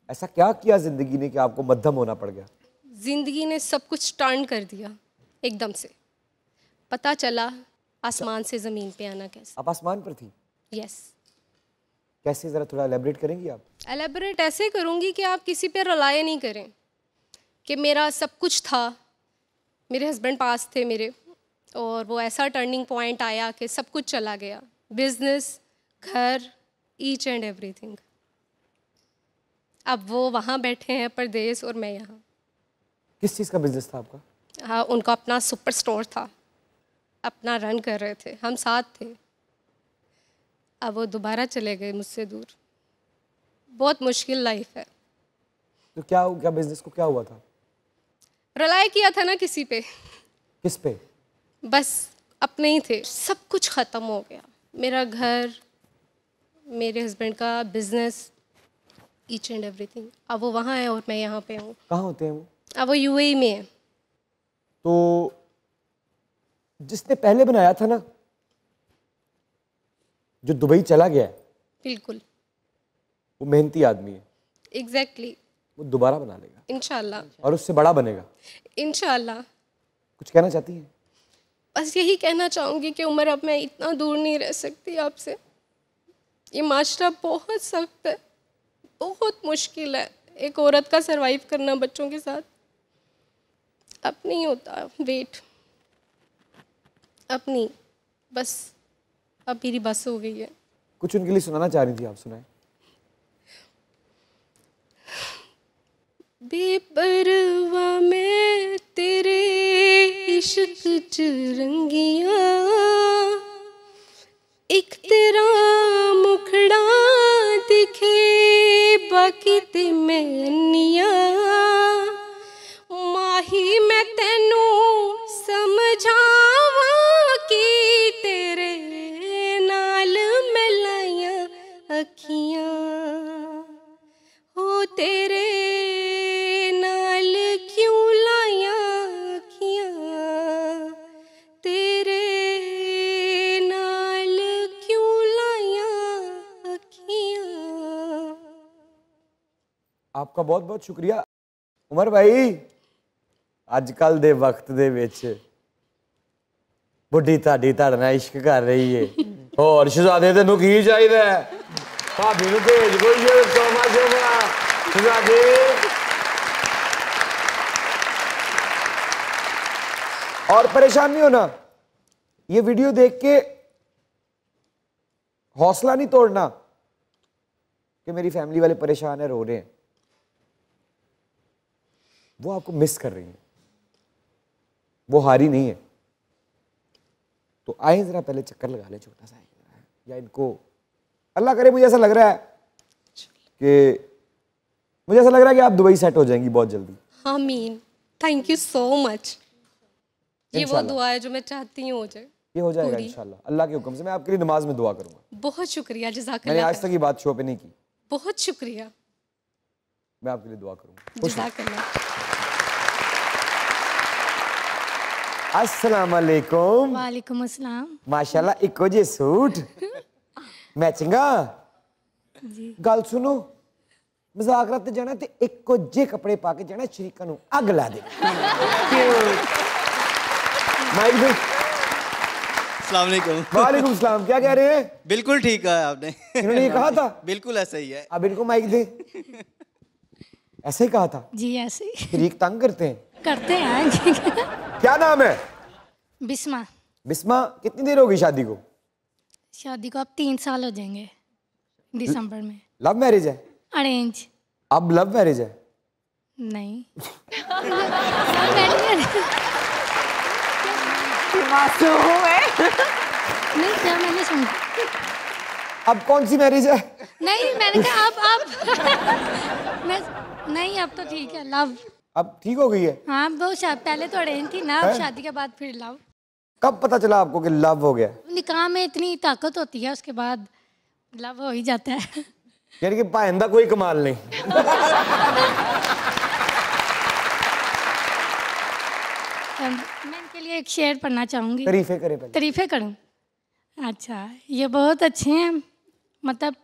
ऐसा क्या किया जिंदगी ने कि आपको मध्यम होना पड़ गया? जिंदगी ने सब कुछ टर्न कर दिया एकदम से। पता चला आसमान से जमीन पे आना कैसे। आप आसमान पर थी? यस। कैसे, जरा थोड़ा एलेबरेट करेंगी आप? एलेबरेट ऐसे करूँगी कि आप किसी पे रिलाय नहीं करें कि मेरा सब कुछ था, मेरे हस्बैंड पास थे, मेरे और वो ऐसा टर्निंग पॉइंट आया कि सब कुछ चला गया, बिजनेस, घर, ईच एंड एवरीथिंग। अब वो वहाँ बैठे हैं परदेस और मैं यहाँ। किस चीज़ का बिजनेस था आपका? हाँ, उनका अपना सुपर स्टोर था, अपना रन कर रहे थे, हम साथ थे। अब वो दोबारा चले गए मुझसे दूर। बहुत मुश्किल लाइफ है। तो क्या बिजनेस को क्या हुआ था? रिलाय किया था ना किसी पे। किस पे? बस अपने ही थे। सब कुछ ख़त्म हो गया, मेरा घर, मेरे हस्बैंड का बिजनेस, ईच एंड एवरीथिंग। अब वो वहाँ है और मैं यहाँ पे हूँ। कहाँ होते हैं वो? अब वो यूएई में है। तो जिसने पहले बनाया था ना, जो दुबई चला गया है, बिल्कुल वो मेहनती आदमी है। एग्जैक्टली। वो दोबारा बना लेगा इंशाल्लाह। और उससे बड़ा बनेगा इंशाल्लाह। कुछ कहना चाहती हैं? बस यही कहना चाहूँगी कि उमर, अब मैं इतना दूर नहीं रह सकती आपसे। ये माशरा बहुत सख्त है, बहुत मुश्किल है। एक औरत का सरवाइव करना बच्चों के साथ अब नहीं होता। वेट, अब नहीं, बस अब मेरी बस हो गई है। कुछ उनके लिए सुनाना चाह रही थी, आप सुनाएं। बेपरवा में तेरे इश्क च रंगिया, एक तेरा मुखड़ा दिखे बाकी ते मैं अन्निया। माही मैं तेनू समझावा कि तेरे नाल मैं लाया अखियां, हो तेरे नाल क्यों लाया अखियां, तेरे नाल क्यों लाया अखियां। आपका बहुत बहुत शुक्रिया उमर भाई। अजकल दे वक्त दे विच बुढ़ी ताड़ी ताड़े नाल इश्क कर रही है। और शहजादे तेनू की चाहिदा है? भाभी नू भेज कोई सोमा सोमा शहजादे। और परेशान नहीं होना, ये वीडियो देख के हौसला नहीं तोड़ना कि मेरी फैमिली वाले परेशान है, रो रहे हैं। वो आपको मिस कर रही है, वो हारी नहीं है। तो आए जरा पहले चक्कर लगा ले छोटा सा, या इनको अल्लाह करे। मुझे ऐसा लग रहा है कि आप दुबई सेट हो जाएंगी बहुत जल्दी। आमीन, थैंक यू सो मच। ये वो दुआ है जो मैं चाहती हूँ हो जाए। ये हो जाएगा इंशाल्लाह, अल्लाह के हुक्म से। मैं आपके लिए नमाज में दुआ करूंगा। बहुत शुक्रिया, जज़ाकल्लाह। मैंने आज तक ये बात शो पे नहीं की। बहुत शुक्रिया। मैं आपके लिए दुआ करूंगा। जज़ाकल्लाह। अस्सलाम वालेकुम। वालेकुम अस्सलाम। माशाल्लाह इको जे सूट मैचिंगा जी। गल सुनो, मजाक करते जाना ते इको जे कपड़े पा के जाना, शरीका नू अग ला दे। माइक दे। अस्सलाम वालेकुम। वालेकुम सलाम। क्या कह रहे हैं? बिल्कुल ठीक है आपने। इन्होंने ये कहा था? बिल्कुल ऐसा ही है। अब इनको माइक दे। ऐसे ही कहा था? जी ऐसे ही शरीक तंग करते हैं। करते हैं। क्या नाम है? बिस्मा। बिस्मा, कितनी देर होगी शादी को? शादी को अब 3 साल हो जाएंगे दिसंबर में। लव मैरिज है? अरेंज। अब लव मैरिज है? नहीं। नहीं क्या मैंने सुना? अब कौन सी मैरिज है? नहीं मैंने कहा अब मैं नहीं, अब तो ठीक है लव। अब ठीक हो गई है? हाँ वो पहले तो अरेंज थी ना, अब शादी के बाद फिर लव। कब पता चला आपको कि लव हो गया? निकाह में इतनी ताकत होती है, उसके बाद लव हो ही जाता है। यानी कि पाइंदा कोई कमाल नहीं। मैं इनके लिए एक शेर पढ़ना चाहूँगी। तारीफे करें पहले। तारीफे करूँ? अच्छा, ये बहुत अच्छे हैं, मतलब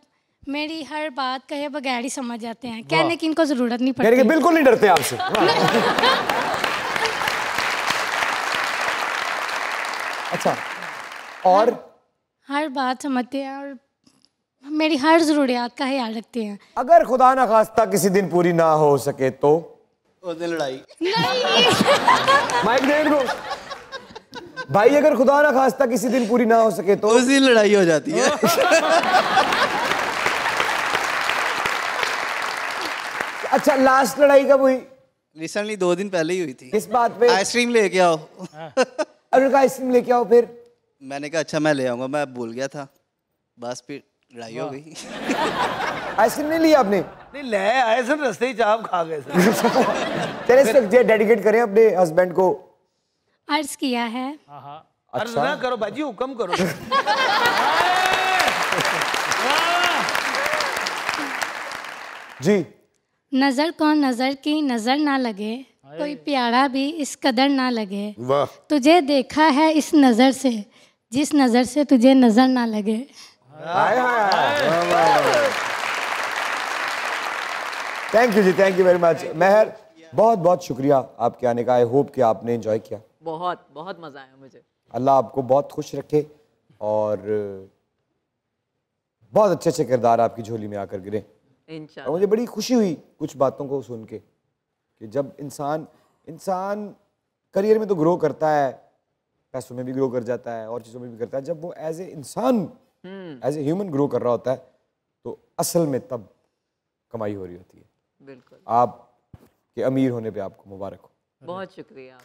मेरी हर बात कहे बगैर ही समझ जाते हैं, कहने की इनको जरूरत नहीं पड़ती। बिल्कुल नहीं डरते आपसे। अच्छा, और हर बात समझते हैं और मेरी हर जरूरियात का ख्याल रखते हैं। अगर खुदा ना खास्ता किसी दिन पूरी ना हो सके तो उस दिन लड़ाई। माइक दे इनको। भाई अगर खुदा ना खास्ता किसी दिन पूरी ना हो सके तो उस दिन लड़ाई हो जाती है। अच्छा, लास्ट लड़ाई कब हुई? रिसेंटली 2 दिन पहले ही हुई थी। किस बात पे? आइसक्रीम लेके आओ। अरे आइसक्रीम लेके आओ, फिर मैंने कहा अच्छा मैं ले आऊंगा, मैं भूल गया था, बस फिर लड़ाई हो गई। आइसक्रीम नहीं लिया आपने? नहीं ले आए सर, रास्ते ही चाप खा गए सर। चलिए इसको डेडिकेट करें अपने हस्बैंड को। अर्ज किया है। अर्ज ना करो बाजी, हुक्म करो। जी। नजर को नजर की नजर ना लगे, कोई प्यारा भी इस कदर ना लगे। वाह। तुझे देखा है इस नजर से, जिस नजर से तुझे नजर ना लगे। थैंक यू जी, thank you very much. Mehar, बहुत बहुत शुक्रिया आपके आने का। आई होप कि आपने एंजॉय किया। बहुत बहुत मजा आया मुझे। अल्लाह आपको बहुत खुश रखे और बहुत अच्छे अच्छे किरदार आपकी झोली में आकर गिरे। और मुझे बड़ी खुशी हुई कुछ बातों को सुन के कि जब इंसान करियर में तो ग्रो करता है, पैसों में भी ग्रो कर जाता है और चीज़ों में भी करता है, जब वो एज ए इंसान एज ए ह्यूमन ग्रो कर रहा होता है तो असल में तब कमाई हो रही होती है। बिल्कुल। आप के अमीर होने पे आपको मुबारक हो। बहुत शुक्रिया।